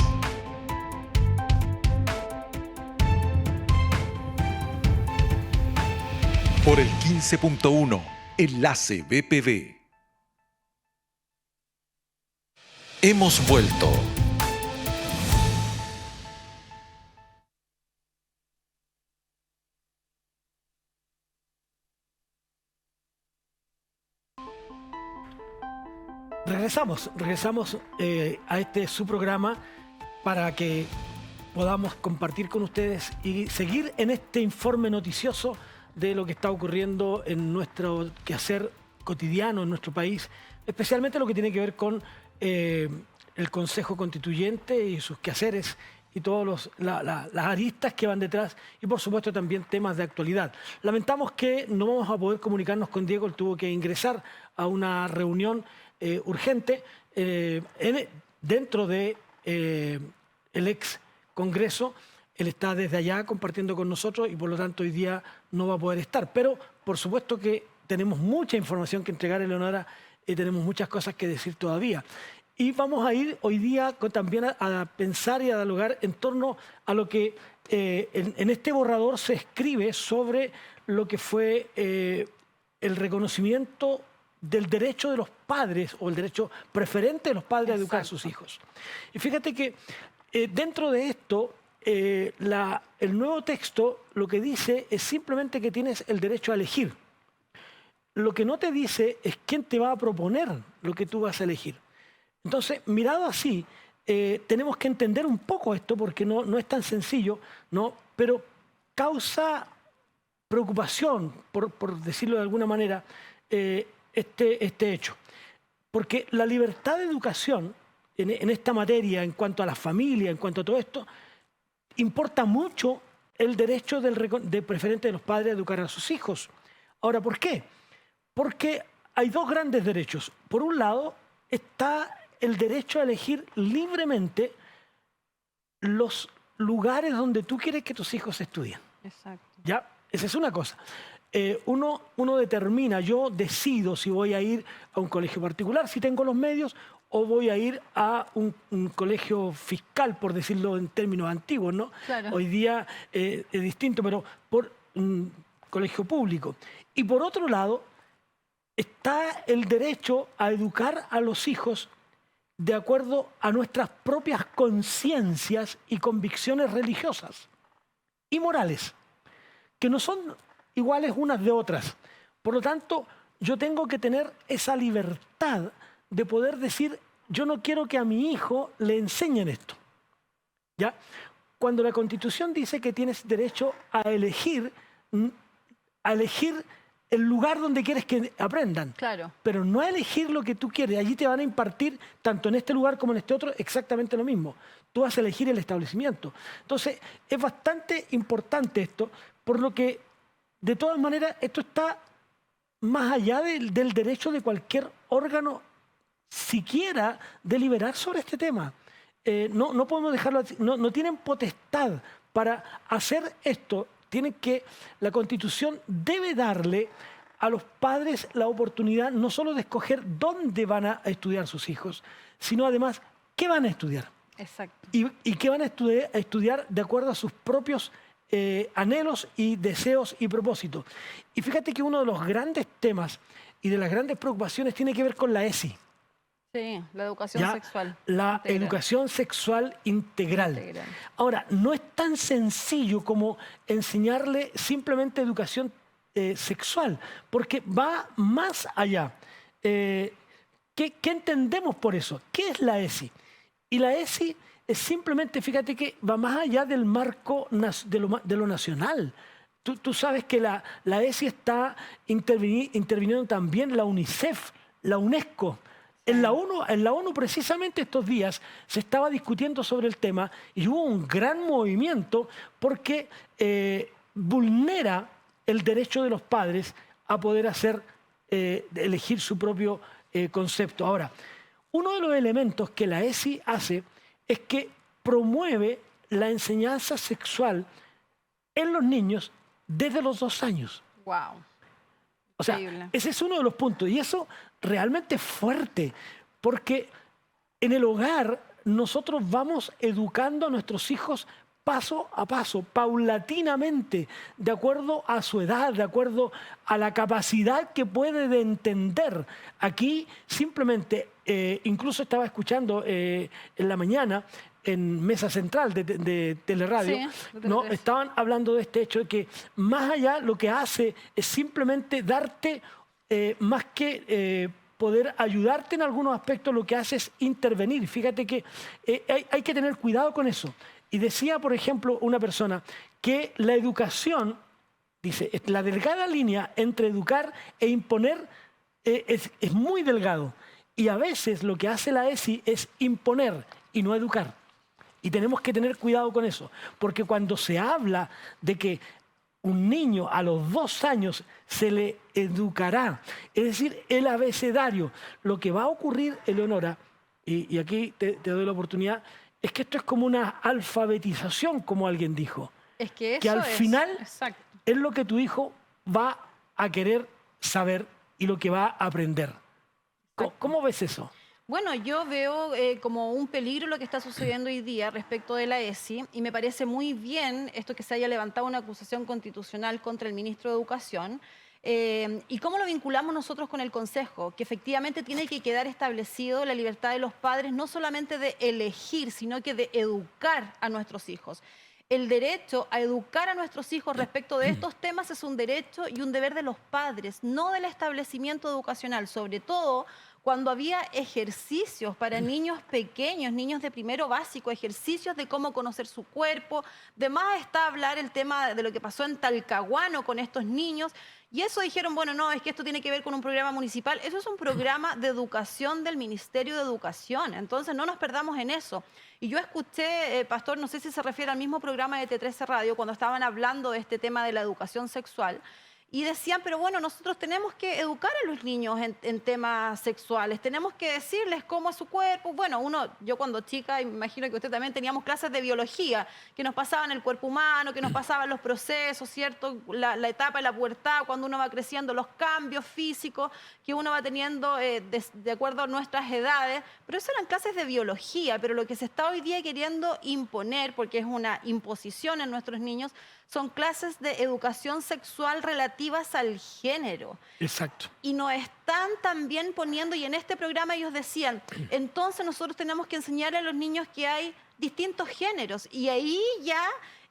Por el 15.1, Enlace BPB. Hemos vuelto. Regresamos a su programa para que podamos compartir con ustedes y seguir en este informe noticioso de lo que está ocurriendo en nuestro quehacer cotidiano en nuestro país, especialmente lo que tiene que ver con el Consejo Constituyente y sus quehaceres y todas las aristas que van detrás, y por supuesto también temas de actualidad. Lamentamos que no vamos a poder comunicarnos con Diego, él tuvo que ingresar a una reunión urgente dentro de el ex Congreso. Él está desde allá compartiendo con nosotros y por lo tanto hoy día no va a poder estar. Pero por supuesto que tenemos mucha información que entregar, Eleonora, y tenemos muchas cosas que decir todavía. Y vamos a ir hoy día también a pensar y a dialogar en torno a lo que en este borrador se escribe sobre lo que fue el reconocimiento del derecho de los padres o el derecho preferente de los padres a educar a sus hijos. Y fíjate que dentro de esto, el nuevo texto lo que dice es simplemente que tienes el derecho a elegir. Lo que no te dice es quién te va a proponer lo que tú vas a elegir. Entonces, mirado así, tenemos que entender un poco esto porque no es tan sencillo, ¿no? Pero causa preocupación, por decirlo de alguna manera, este hecho. Porque la libertad de educación en esta materia, en cuanto a la familia, en cuanto a todo esto, importa mucho el derecho de preferente de los padres a educar a sus hijos. Ahora, ¿por qué? Porque hay dos grandes derechos. Por un lado, está el derecho a elegir libremente los lugares donde tú quieres que tus hijos estudien. Exacto. ¿Ya? Esa es una cosa. Uno determina, yo decido si voy a ir a un colegio particular, si tengo los medios, o voy a ir a un colegio fiscal, por decirlo en términos antiguos, ¿no? Claro. Hoy día es distinto, pero por un colegio público. Y por otro lado, está el derecho a educar a los hijos de acuerdo a nuestras propias conciencias y convicciones religiosas y morales, que no son iguales unas de otras. Por lo tanto, yo tengo que tener esa libertad de poder decir, yo no quiero que a mi hijo le enseñen esto. ¿Ya? Cuando la Constitución dice que tienes derecho a elegir el lugar donde quieres que aprendan. Claro. Pero no a elegir lo que tú quieres. Allí te van a impartir, tanto en este lugar como en este otro, exactamente lo mismo. Tú vas a elegir el establecimiento. Entonces, es bastante importante esto, por lo que, de todas maneras, esto está más allá del derecho de cualquier órgano siquiera deliberar sobre este tema. No podemos dejarlo así. No tienen potestad para hacer esto. La Constitución debe darle a los padres la oportunidad no solo de escoger dónde van a estudiar sus hijos, sino además qué van a estudiar. Exacto. Y qué van a estudiar de acuerdo a sus propios anhelos y deseos y propósitos. Y fíjate que uno de los grandes temas y de las grandes preocupaciones tiene que ver con la ESI. Sí, la educación sexual. La educación sexual integral. Ahora, no es tan sencillo como enseñarle simplemente educación sexual, porque va más allá. ¿Qué entendemos por eso? ¿Qué es la ESI? Y la ESI es simplemente, fíjate que va más allá del marco de lo nacional. Tú sabes que la ESI está interviniendo también la UNICEF, la UNESCO. En la ONU precisamente estos días se estaba discutiendo sobre el tema y hubo un gran movimiento porque vulnera el derecho de los padres a poder elegir su propio concepto. Ahora, uno de los elementos que la ESI hace es que promueve la enseñanza sexual en los niños desde los 2 años. Wow. O sea, ese es uno de los puntos. Y eso realmente es fuerte, porque en el hogar nosotros vamos educando a nuestros hijos paso a paso, paulatinamente, de acuerdo a su edad, de acuerdo a la capacidad que puede de entender. Aquí simplemente, incluso estaba escuchando en la mañana, en Mesa Central de Teleradio, sí, ¿no? Estaban hablando de este hecho de que más allá lo que hace es simplemente darte, más que poder ayudarte en algunos aspectos, lo que hace es intervenir. Fíjate que hay que tener cuidado con eso. Y decía, por ejemplo, una persona que la educación, dice, la delgada línea entre educar e imponer es muy delgado. Y a veces lo que hace la ESI es imponer y no educar. Y tenemos que tener cuidado con eso, porque cuando se habla de que un niño a los 2 años se le educará, es decir, el abecedario, lo que va a ocurrir, Eleonora, y aquí te doy la oportunidad, es que esto es como una alfabetización, como alguien dijo. Es que eso al final exacto, es lo que tu hijo va a querer saber y lo que va a aprender. ¿Cómo ves eso? Bueno, yo veo como un peligro lo que está sucediendo hoy día respecto de la ESI y me parece muy bien esto que se haya levantado una acusación constitucional contra el ministro de Educación. ¿Y cómo lo vinculamos nosotros con el Consejo? Que efectivamente tiene que quedar establecido la libertad de los padres, no solamente de elegir, sino que de educar a nuestros hijos. El derecho a educar a nuestros hijos respecto de estos temas es un derecho y un deber de los padres, no del establecimiento educacional, sobre todo cuando había ejercicios para niños pequeños, niños de primero básico, ejercicios de cómo conocer su cuerpo. De más está hablar el tema de lo que pasó en Talcahuano con estos niños. Y eso dijeron, bueno, no, es que esto tiene que ver con un programa municipal. Eso es un programa de educación del Ministerio de Educación. Entonces, no nos perdamos en eso. Y yo escuché, Pastor, no sé si se refiere al mismo programa de T13 Radio, cuando estaban hablando de este tema de la educación sexual. Y decían, pero bueno, nosotros tenemos que educar a los niños en temas sexuales, tenemos que decirles cómo es su cuerpo. Bueno, yo cuando chica, imagino que usted también, teníamos clases de biología, que nos pasaban el cuerpo humano, que nos pasaban los procesos, ¿cierto? La etapa de la pubertad, cuando uno va creciendo, los cambios físicos que uno va teniendo de acuerdo a nuestras edades. Pero eso eran clases de biología, pero lo que se está hoy día queriendo imponer, porque es una imposición en nuestros niños, son clases de educación sexual relativas al género. Exacto. Y nos están también poniendo, y en este programa ellos decían, entonces nosotros tenemos que enseñar a los niños que hay distintos géneros. Y ahí ya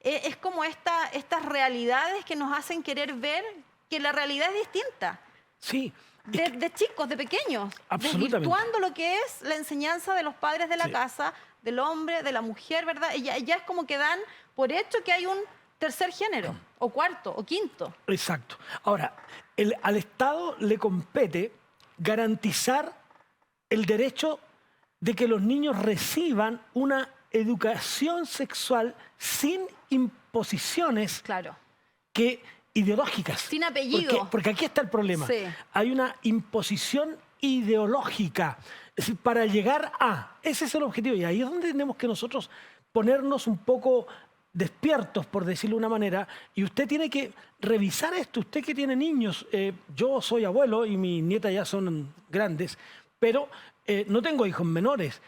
es como estas realidades que nos hacen querer ver que la realidad es distinta. Sí. De chicos, de pequeños. Absolutamente. Desvirtuando lo que es la enseñanza de los padres de la casa, del hombre, de la mujer, ¿verdad? Y ya es como que dan por hecho que hay un tercer género, o cuarto, o quinto. Exacto. Ahora, al Estado le compete garantizar el derecho de que los niños reciban una educación sexual sin imposiciones ideológicas. Sin apellido. Porque aquí está el problema. Sí. Hay una imposición ideológica. Es decir, para llegar a... Ese es el objetivo. Y ahí es donde tenemos que nosotros ponernos un poco despiertos, por decirlo de una manera, y usted tiene que revisar esto. Usted que tiene niños, yo soy abuelo y mis nietas ya son grandes, pero no tengo hijos menores.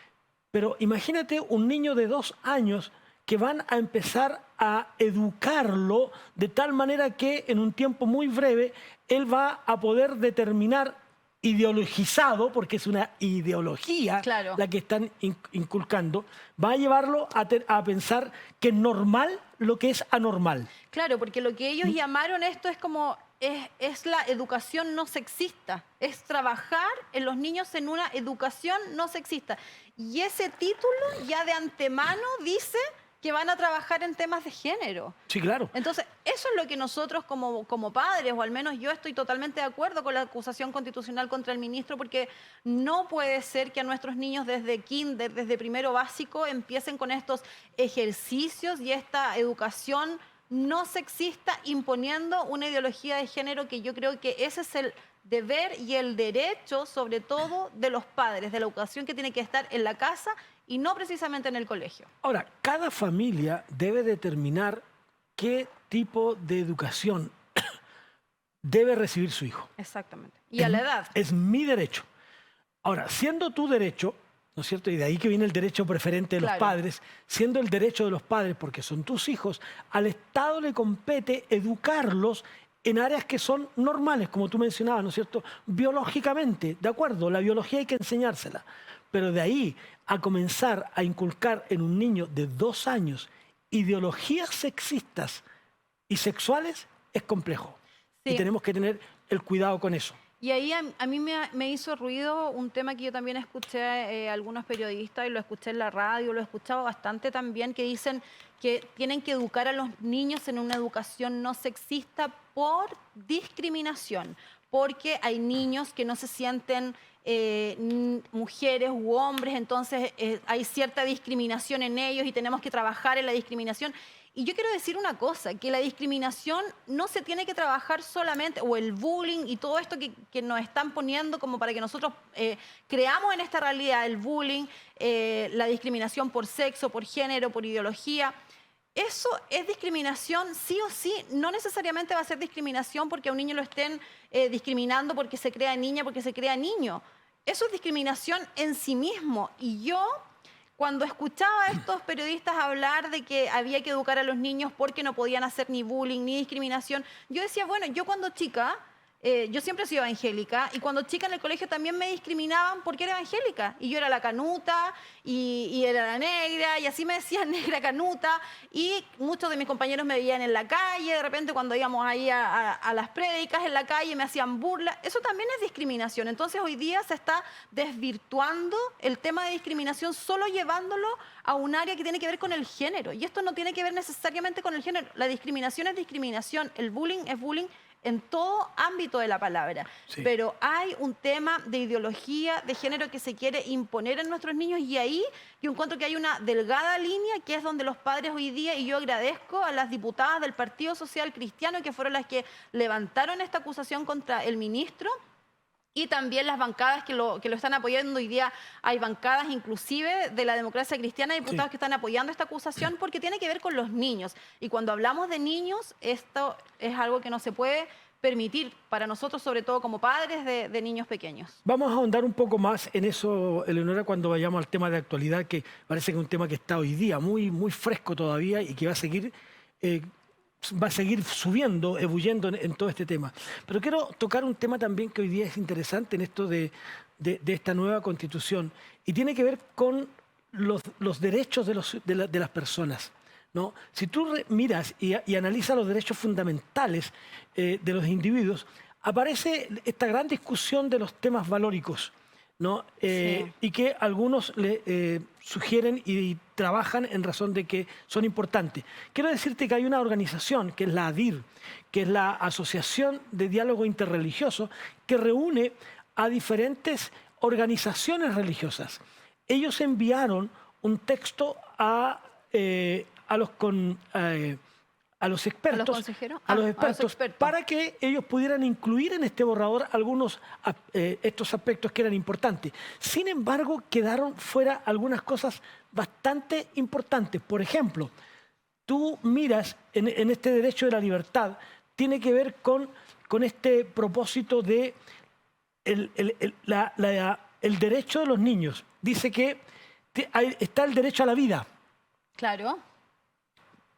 Pero imagínate un niño de 2 años que van a empezar a educarlo de tal manera que en un tiempo muy breve él va a poder determinar, ideologizado, porque es una ideología la que están inculcando, va a llevarlo a pensar que es normal lo que es anormal. Claro, porque lo que ellos llamaron esto es como, es la educación no sexista, es trabajar en los niños en una educación no sexista. Y ese título ya de antemano dice que van a trabajar en temas de género. Sí, claro. Entonces, eso es lo que nosotros como padres, o al menos yo estoy totalmente de acuerdo con la acusación constitucional contra el ministro, porque no puede ser que a nuestros niños desde kinder, desde primero básico, empiecen con estos ejercicios y esta educación no sexista imponiendo una ideología de género, que yo creo que ese es el deber y el derecho, sobre todo, de los padres, de la educación que tiene que estar en la casa y no precisamente en el colegio. Ahora, cada familia debe determinar qué tipo de educación debe recibir su hijo. Exactamente. Y a la edad. Es mi derecho. Ahora, siendo tu derecho, ¿no es cierto? Y de ahí que viene el derecho preferente de los padres, siendo el derecho de los padres, porque son tus hijos, al Estado le compete educarlos en áreas que son normales, como tú mencionabas, ¿no es cierto? Biológicamente, de acuerdo, la biología hay que enseñársela. Pero de ahí a comenzar a inculcar en un niño de 2 años ideologías sexistas y sexuales es complejo. Sí. Y tenemos que tener el cuidado con eso. Y ahí a mí me hizo ruido un tema que yo también escuché algunos periodistas, y lo escuché en la radio, lo he escuchado bastante también, que dicen que tienen que educar a los niños en una educación no sexista por discriminación, porque hay niños que no se sienten mujeres u hombres, entonces hay cierta discriminación en ellos y tenemos que trabajar en la discriminación. Y yo quiero decir una cosa, que la discriminación no se tiene que trabajar solamente, o el bullying y todo esto que nos están poniendo como para que nosotros creamos en esta realidad, el bullying, la discriminación por sexo, por género, por ideología. Eso es discriminación sí o sí, no necesariamente va a ser discriminación porque a un niño lo estén discriminando porque se crea niña, porque se crea niño. Eso es discriminación en sí mismo. Y yo, cuando escuchaba a estos periodistas hablar de que había que educar a los niños porque no podían hacer ni bullying ni discriminación, yo decía, bueno, yo cuando chica yo siempre he sido evangélica y cuando chica en el colegio también me discriminaban porque era evangélica. Y yo era la canuta y era la negra y así me decían negra canuta. Y muchos de mis compañeros me veían en la calle, de repente cuando íbamos ahí a las prédicas en la calle me hacían burla. Eso también es discriminación. Entonces hoy día se está desvirtuando el tema de discriminación solo llevándolo a un área que tiene que ver con el género. Y esto no tiene que ver necesariamente con el género. La discriminación es discriminación, el bullying es bullying en todo ámbito de la palabra. Sí. Pero hay un tema de ideología de género que se quiere imponer en nuestros niños y ahí yo encuentro que hay una delgada línea que es donde los padres hoy día, y yo agradezco a las diputadas del Partido Social Cristiano que fueron las que levantaron esta acusación contra el ministro, y también las bancadas que lo están apoyando. Hoy día hay bancadas inclusive de la democracia cristiana, diputados que están apoyando esta acusación porque tiene que ver con los niños. Y cuando hablamos de niños, esto es algo que no se puede permitir para nosotros, sobre todo como padres de niños pequeños. Vamos a ahondar un poco más en eso, Eleonora, cuando vayamos al tema de actualidad, que parece que es un tema que está hoy día muy, muy fresco todavía y que va a seguir subiendo, ebulliendo en todo este tema. Pero quiero tocar un tema también que hoy día es interesante en esto de esta nueva Constitución y tiene que ver con los derechos de las personas, ¿no? Si tú miras y analizas los derechos fundamentales de los individuos, aparece esta gran discusión de los temas valóricos, ¿no? Sí. Y que algunos le sugieren y trabajan en razón de que son importantes. Quiero decirte que hay una organización, que es la ADIR, que es la Asociación de Diálogo Interreligioso, que reúne a diferentes organizaciones religiosas. Ellos enviaron un texto a los expertos, a los expertos, para que ellos pudieran incluir en este borrador algunos estos aspectos que eran importantes. Sin embargo, quedaron fuera algunas cosas bastante importantes. Por ejemplo, tú miras en este derecho de la libertad, tiene que ver con este propósito de el derecho de los niños. Dice que está el derecho a la vida. Claro.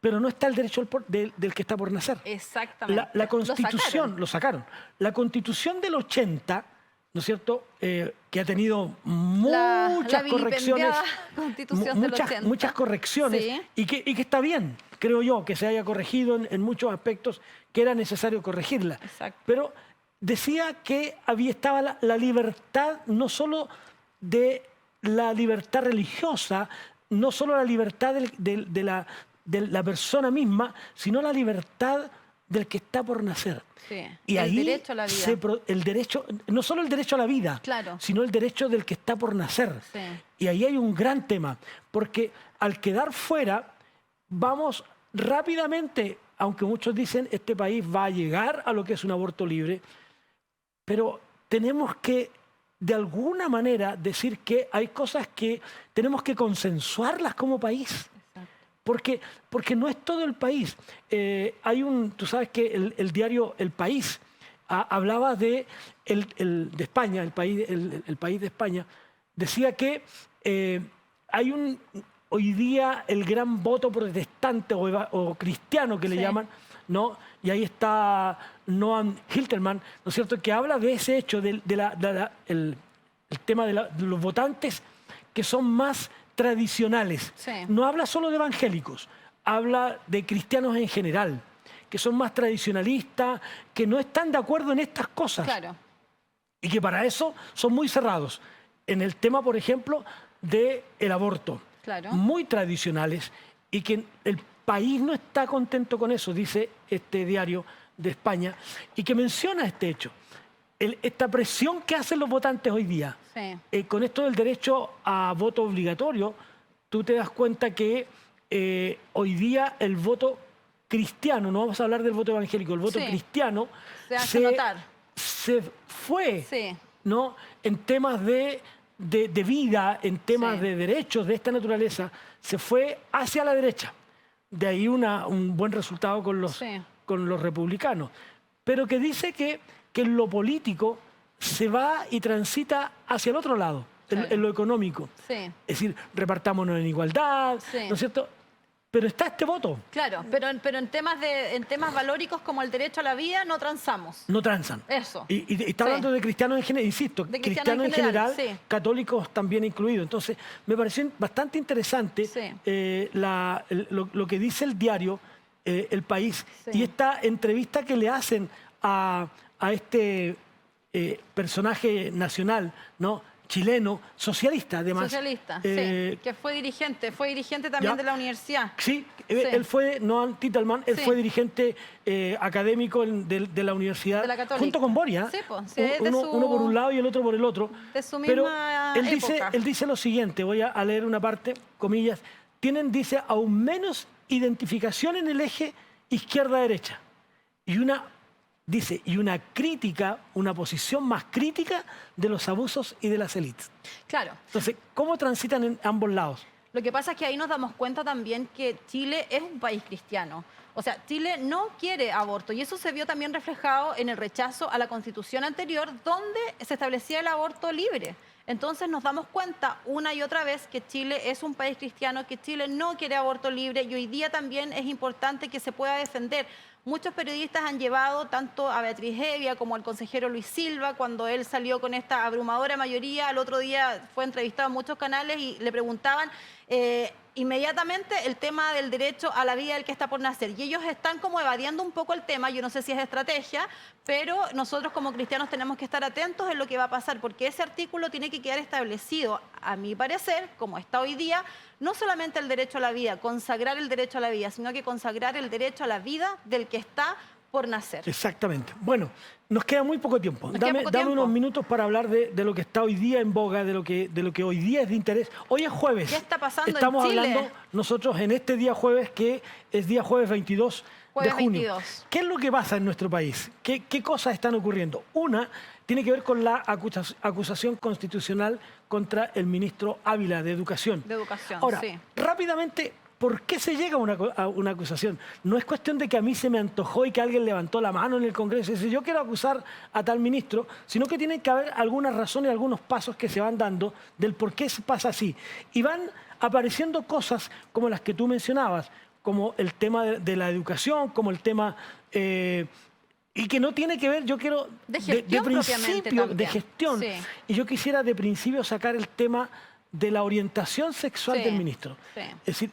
Pero no está el derecho del que está por nacer. Exactamente. La Constitución, lo sacaron. La Constitución del 80, ¿no es cierto?, que ha tenido muchas correcciones. Constitución del 80. Muchas correcciones, sí. y que está bien, creo yo, que se haya corregido en muchos aspectos que era necesario corregirla. Exacto. Pero decía que estaba la libertad, no solo de la libertad religiosa, no solo la libertad de la persona misma, sino la libertad del que está por nacer. Sí, y el ahí derecho a la vida. No solo el derecho a la vida, claro, sino el derecho del que está por nacer. Sí. Y ahí hay un gran tema, porque al quedar fuera, vamos rápidamente, aunque muchos dicen este país va a llegar a lo que es un aborto libre, pero tenemos que de alguna manera decir que hay cosas que tenemos que consensuarlas como país. Porque no es todo el país. Tú sabes que el diario El País hablaba de España, el país de España, decía que hoy día el gran voto protestante o cristiano que le llaman, ¿no? Y ahí está Noam Hilterman, ¿no es cierto?, que habla de ese hecho, el tema de los votantes que son más tradicionales. Sí. No habla solo de evangélicos, habla de cristianos en general, que son más tradicionalistas, que no están de acuerdo en estas cosas. Claro. Y que para eso son muy cerrados. En el tema, por ejemplo, del aborto. Claro. Muy tradicionales y que el país no está contento con eso, dice este diario de España, y que menciona este hecho. Esta presión que hacen los votantes hoy día, sí, con esto del derecho a voto obligatorio, tú te das cuenta que hoy día el voto cristiano, no vamos a hablar del voto evangélico, el voto cristiano se hace notar. Se fue, sí, ¿no?, en temas de vida, en temas de derechos de esta naturaleza, se fue hacia la derecha. De ahí un buen resultado con los republicanos. Pero que dice que en lo político se va y transita hacia el otro lado, en lo económico. Sí. Es decir, repartámonos en igualdad, sí, ¿no es cierto? pero está este voto. Claro, pero en temas valóricos como el derecho a la vida no transamos. No transan. Eso. Y está hablando de cristianos en general, insisto, De cristianos en general, sí. católicos también incluidos. Entonces, me pareció bastante interesante lo que dice el diario El País y esta entrevista que le hacen a este personaje nacional, ¿no? Chileno, socialista además. Socialista, sí, que fue dirigente también de la universidad. Sí, él fue, Noam Titelman, él fue dirigente académico de la universidad, de la Católica, junto con Boria, sí, uno por un lado y el otro por el otro. De su Pero misma él dice lo siguiente, voy a leer una parte, comillas, dice, aún menos identificación en el eje izquierda-derecha y una crítica, una posición más crítica de los abusos y de las élites. Claro. Entonces, ¿cómo transitan en ambos lados? Lo que pasa es que ahí nos damos cuenta también que Chile es un país cristiano. O sea, Chile no quiere aborto y eso se vio también reflejado en el rechazo a la Constitución anterior donde se establecía el aborto libre. Entonces nos damos cuenta una y otra vez que Chile es un país cristiano, que Chile no quiere aborto libre y hoy día también es importante que se pueda defender. Muchos periodistas han llevado tanto a Beatriz Hevia como al consejero Luis Silva, cuando él salió con esta abrumadora mayoría, al otro día fue entrevistado en muchos canales y le preguntaban inmediatamente el tema del derecho a la vida del que está por nacer. Y ellos están como evadiendo un poco el tema, yo no sé si es estrategia, pero nosotros como cristianos tenemos que estar atentos en lo que va a pasar, porque ese artículo tiene que quedar establecido, a mi parecer, como está hoy día, no solamente el derecho a la vida, consagrar el derecho a la vida, sino que consagrar el derecho a la vida del que está por nacer. Exactamente. Bueno, nos queda muy poco tiempo. Dame unos minutos para hablar de lo que está hoy día en boga, de lo que hoy día es de interés. Hoy es jueves. ¿Qué está pasando Estamos en Chile? hablando nosotros en este día jueves, que es día jueves 22 de junio. 22. ¿Qué es lo que pasa en nuestro país? ¿Qué cosas están ocurriendo? Una tiene que ver con la acusación constitucional contra el ministro Ávila de Educación. De Educación, Ahora, sí. rápidamente, ¿por qué se llega a una acusación? No es cuestión de que a mí se me antojó y que alguien levantó la mano en el Congreso y dice, yo quiero acusar a tal ministro, sino que tiene que haber algunas razones, algunos pasos que se van dando del por qué se pasa así. Y van apareciendo cosas como las que tú mencionabas, como el tema de la educación, como el tema... y que no tiene que ver, yo quiero, de principio, de gestión. Sí. Y yo quisiera de principio sacar el tema de la orientación sexual del ministro. Sí. Es decir,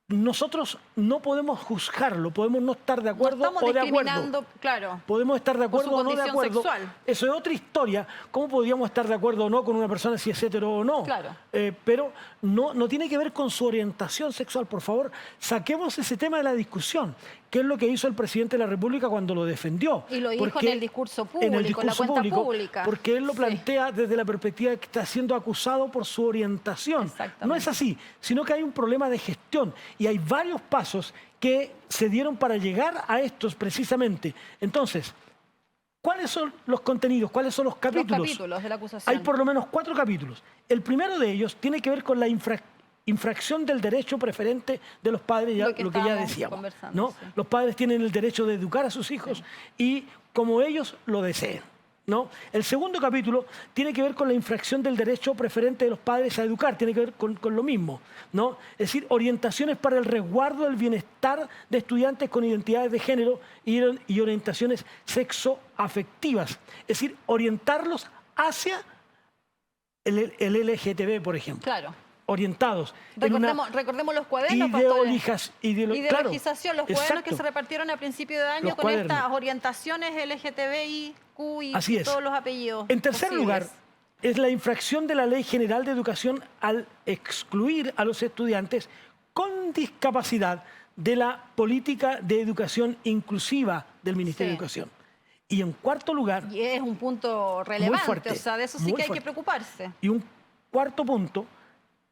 nosotros no podemos juzgarlo, podemos no estar de acuerdo o de acuerdo. Claro, podemos estar de acuerdo o no de acuerdo. Sexual. Eso es otra historia. ¿Cómo podríamos estar de acuerdo o no con una persona si es hetero o no? Claro. Pero no tiene que ver con su orientación sexual. Por favor, saquemos ese tema de la discusión. ¿Qué es lo que hizo el presidente de la República cuando lo defendió? Y lo dijo en el discurso público, en la cuenta pública. Porque él lo plantea desde la perspectiva de que está siendo acusado por su orientación. No es así, sino que hay un problema de gestión. Y hay varios pasos que se dieron para llegar a estos precisamente. Entonces, ¿cuáles son los contenidos? ¿Cuáles son los capítulos? Los capítulos de la acusación. Hay por lo menos 4 capítulos. El primero de ellos tiene que ver con la infracción del derecho preferente de los padres, lo que ya decíamos, ¿no? Sí. Los padres tienen el derecho de educar a sus hijos y como ellos lo deseen, ¿no? El segundo capítulo tiene que ver con la infracción del derecho preferente de los padres a educar, tiene que ver con lo mismo, ¿no? Es decir, orientaciones para el resguardo del bienestar de estudiantes con identidades de género y orientaciones sexoafectivas, es decir, orientarlos hacia el LGTB, por ejemplo. Claro. Orientados. Recordemos los cuadernos, ideologización, los cuadernos que se repartieron a principio de año con estas orientaciones LGTBIQ y todos los apellidos. En tercer lugar, es la infracción de la Ley General de Educación al excluir a los estudiantes con discapacidad de la política de educación inclusiva del Ministerio de Educación. Y en cuarto lugar... Y es un punto relevante, fuerte, o sea, de eso sí que hay que preocuparse. Y un cuarto punto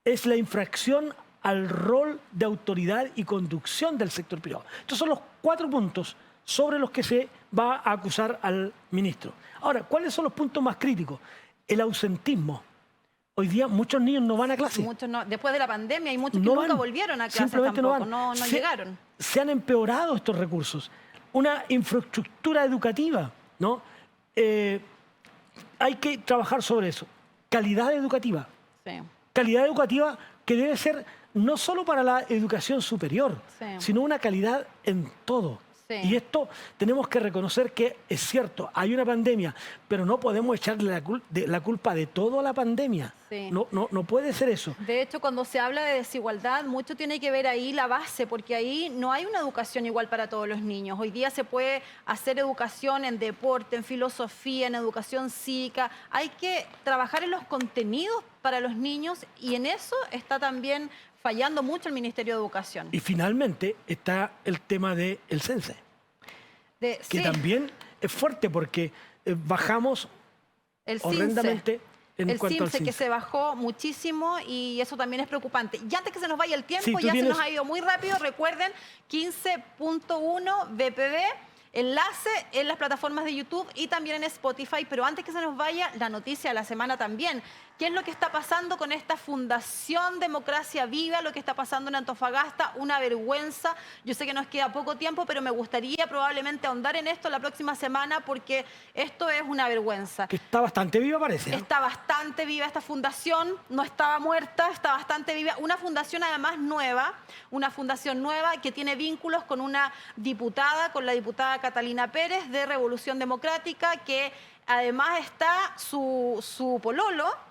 es la infracción al rol de autoridad y conducción del sector privado. Estos son los 4 puntos sobre los que se va a acusar al ministro. Ahora, ¿cuáles son los puntos más críticos? El ausentismo. Hoy día muchos niños no van a clase. Muchos no. Después de la pandemia hay muchos que nunca volvieron a clase. Simplemente tampoco, no llegaron. Se han empeorado estos recursos. Una infraestructura educativa, ¿no? Hay que trabajar sobre eso. Calidad educativa. Sí. Calidad educativa que debe ser no solo para la educación superior, sino una calidad en todo. Sí. Y esto tenemos que reconocer que es cierto, hay una pandemia, pero no podemos echarle la culpa de todo a la pandemia. Sí. No puede ser eso. De hecho, cuando se habla de desigualdad, mucho tiene que ver ahí la base, porque ahí no hay una educación igual para todos los niños. Hoy día se puede hacer educación en deporte, en filosofía, en educación cívica. Hay que trabajar en los contenidos para los niños y en eso está también fallando mucho el Ministerio de Educación. Y finalmente está el tema del CENSE, que también es fuerte porque bajamos horrendamente en cuanto al CINSE. Que se bajó muchísimo y eso también es preocupante. Y antes que se nos vaya el tiempo, ya se nos ha ido muy rápido, recuerden 15.1 BPB. Enlace en las plataformas de YouTube y también en Spotify, pero antes que se nos vaya, la noticia de la semana también. ¿Qué es lo que está pasando con esta Fundación Democracia Viva? Lo que está pasando en Antofagasta, una vergüenza. Yo sé que nos queda poco tiempo, pero me gustaría probablemente ahondar en esto la próxima semana porque esto es una vergüenza. Que está bastante viva, parece, ¿no? Está bastante viva esta fundación, no estaba muerta, está bastante viva. Una fundación además nueva, una fundación nueva que tiene vínculos con una diputada, con la diputada Catalina Pérez de Revolución Democrática, que además está su pololo,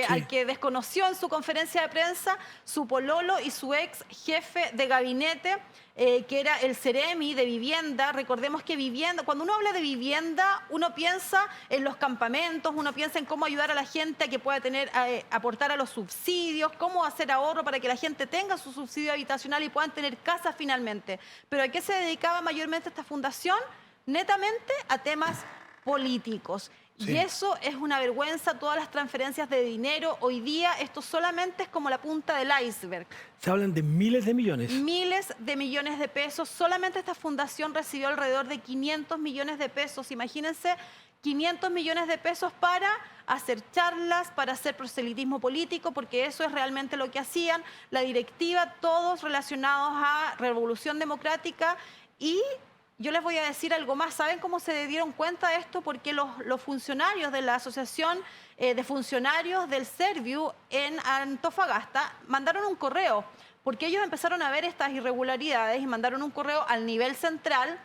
al que desconoció en su conferencia de prensa, su pololo y su ex jefe de gabinete, que era el Ceremi de vivienda. Recordemos que vivienda, cuando uno habla de vivienda, uno piensa en los campamentos, uno piensa en cómo ayudar a la gente a que pueda aportar a los subsidios, cómo hacer ahorro para que la gente tenga su subsidio habitacional y puedan tener casa finalmente. Pero ¿a qué se dedicaba mayormente esta fundación? Netamente a temas políticos. Sí. Y eso es una vergüenza, todas las transferencias de dinero. Hoy día esto solamente es como la punta del iceberg. Se hablan de miles de millones. Miles de millones de pesos. Solamente esta fundación recibió alrededor de 500 millones de pesos. Imagínense, 500 millones de pesos para hacer charlas, para hacer proselitismo político, porque eso es realmente lo que hacían. La directiva, todos relacionados a Revolución Democrática y... Yo les voy a decir algo más. ¿Saben cómo se dieron cuenta de esto? Porque los funcionarios de la Asociación de Funcionarios del Serviu en Antofagasta mandaron un correo, porque ellos empezaron a ver estas irregularidades y mandaron un correo al nivel central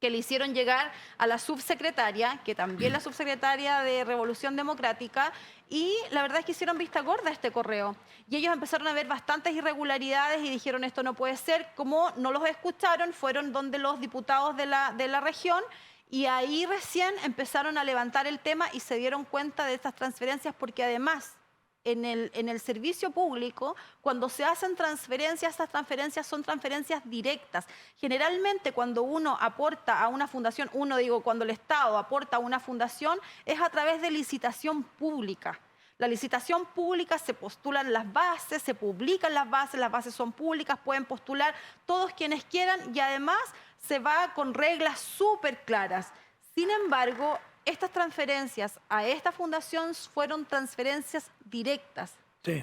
que le hicieron llegar a la subsecretaria, que también la subsecretaria de Revolución Democrática, y la verdad es que hicieron vista gorda a este correo. Y ellos empezaron a ver bastantes irregularidades y dijeron esto no puede ser. Como no los escucharon, fueron donde los diputados de la región y ahí recién empezaron a levantar el tema y se dieron cuenta de estas transferencias porque además en el servicio público, cuando se hacen transferencias, estas transferencias son transferencias directas. Generalmente cuando uno aporta a una fundación, cuando el Estado aporta a una fundación, es a través de licitación pública. La licitación pública, se postulan las bases, se publican las bases son públicas, pueden postular todos quienes quieran y además se va con reglas súper claras. Sin embargo, estas transferencias a esta fundación fueron transferencias directas. Sí.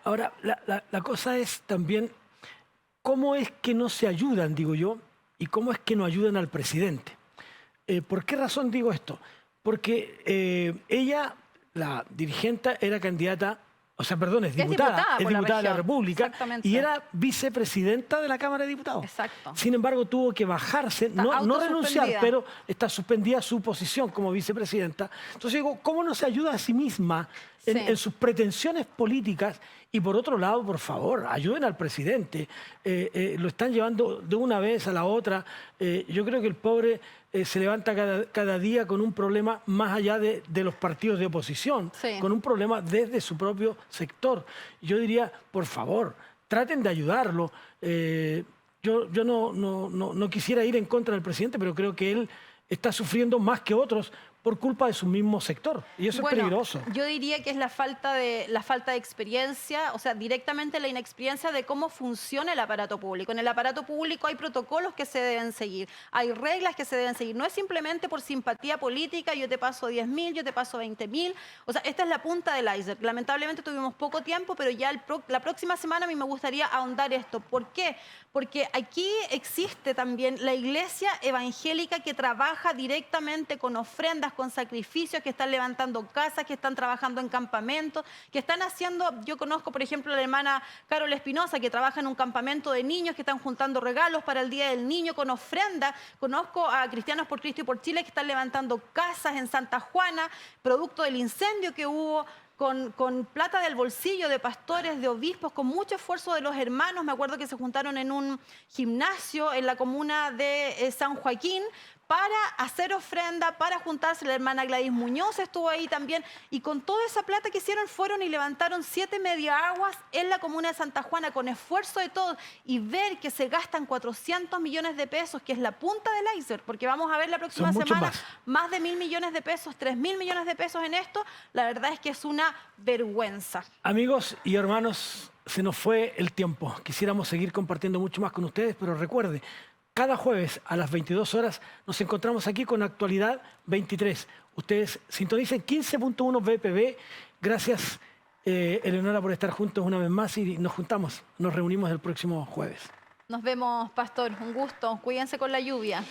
Ahora, la cosa es también cómo es que no se ayudan, digo yo, y cómo es que no ayudan al presidente. ¿Por qué razón digo esto? Porque ella, la dirigente, era candidata, es diputada de la República y era vicepresidenta de la Cámara de Diputados. Exacto. Sin embargo, tuvo que bajarse, no renunciar, pero está suspendida su posición como vicepresidenta. Entonces digo, ¿cómo no se ayuda a sí misma en sus pretensiones políticas? Y por otro lado, por favor, ayuden al presidente. Lo están llevando de una vez a la otra. Yo creo que el pobre se levanta cada día con un problema más allá de los partidos de oposición, con un problema desde su propio sector. Yo diría, por favor, traten de ayudarlo. Yo no quisiera ir en contra del presidente, pero creo que él está sufriendo más que otros por culpa de su mismo sector. Y eso es peligroso. Yo diría que es la falta de experiencia, o sea, directamente la inexperiencia de cómo funciona el aparato público. En el aparato público hay protocolos que se deben seguir, hay reglas que se deben seguir. No es simplemente por simpatía política, yo te paso 10.000, yo te paso 20.000. O sea, esta es la punta del iceberg. Lamentablemente tuvimos poco tiempo, pero ya la próxima semana a mí me gustaría ahondar esto. ¿Por qué? Porque aquí existe también la iglesia evangélica que trabaja directamente con ofrendas, ofrendas, con sacrificios, que están levantando casas, que están trabajando en campamentos, que están haciendo, yo conozco por ejemplo a la hermana Carol Espinosa, que trabaja en un campamento de niños, que están juntando regalos para el Día del Niño con ofrenda. Conozco a Cristianos por Cristo y por Chile que están levantando casas en Santa Juana, producto del incendio que hubo, con plata del bolsillo de pastores, de obispos, con mucho esfuerzo de los hermanos. Me acuerdo que se juntaron en un gimnasio en la comuna de San Joaquín para hacer ofrenda, para juntarse. La hermana Gladys Muñoz estuvo ahí también, y con toda esa plata que hicieron fueron y levantaron 7 mediaaguas en la comuna de Santa Juana, con esfuerzo de todos, y ver que se gastan 400 millones de pesos, que es la punta del iceberg, porque vamos a ver la próxima semana más de 1.000 millones de pesos, 3.000 millones de pesos en esto. La verdad es que es una vergüenza. Amigos y hermanos, se nos fue el tiempo. Quisiéramos seguir compartiendo mucho más con ustedes, pero recuerde, cada jueves a las 22 horas nos encontramos aquí con Actualidad 23. Ustedes sintonicen 15.1 BPB. Gracias, Eleonora, por estar juntos una vez más, y nos reunimos el próximo jueves. Nos vemos, pastor. Un gusto. Cuídense con la lluvia.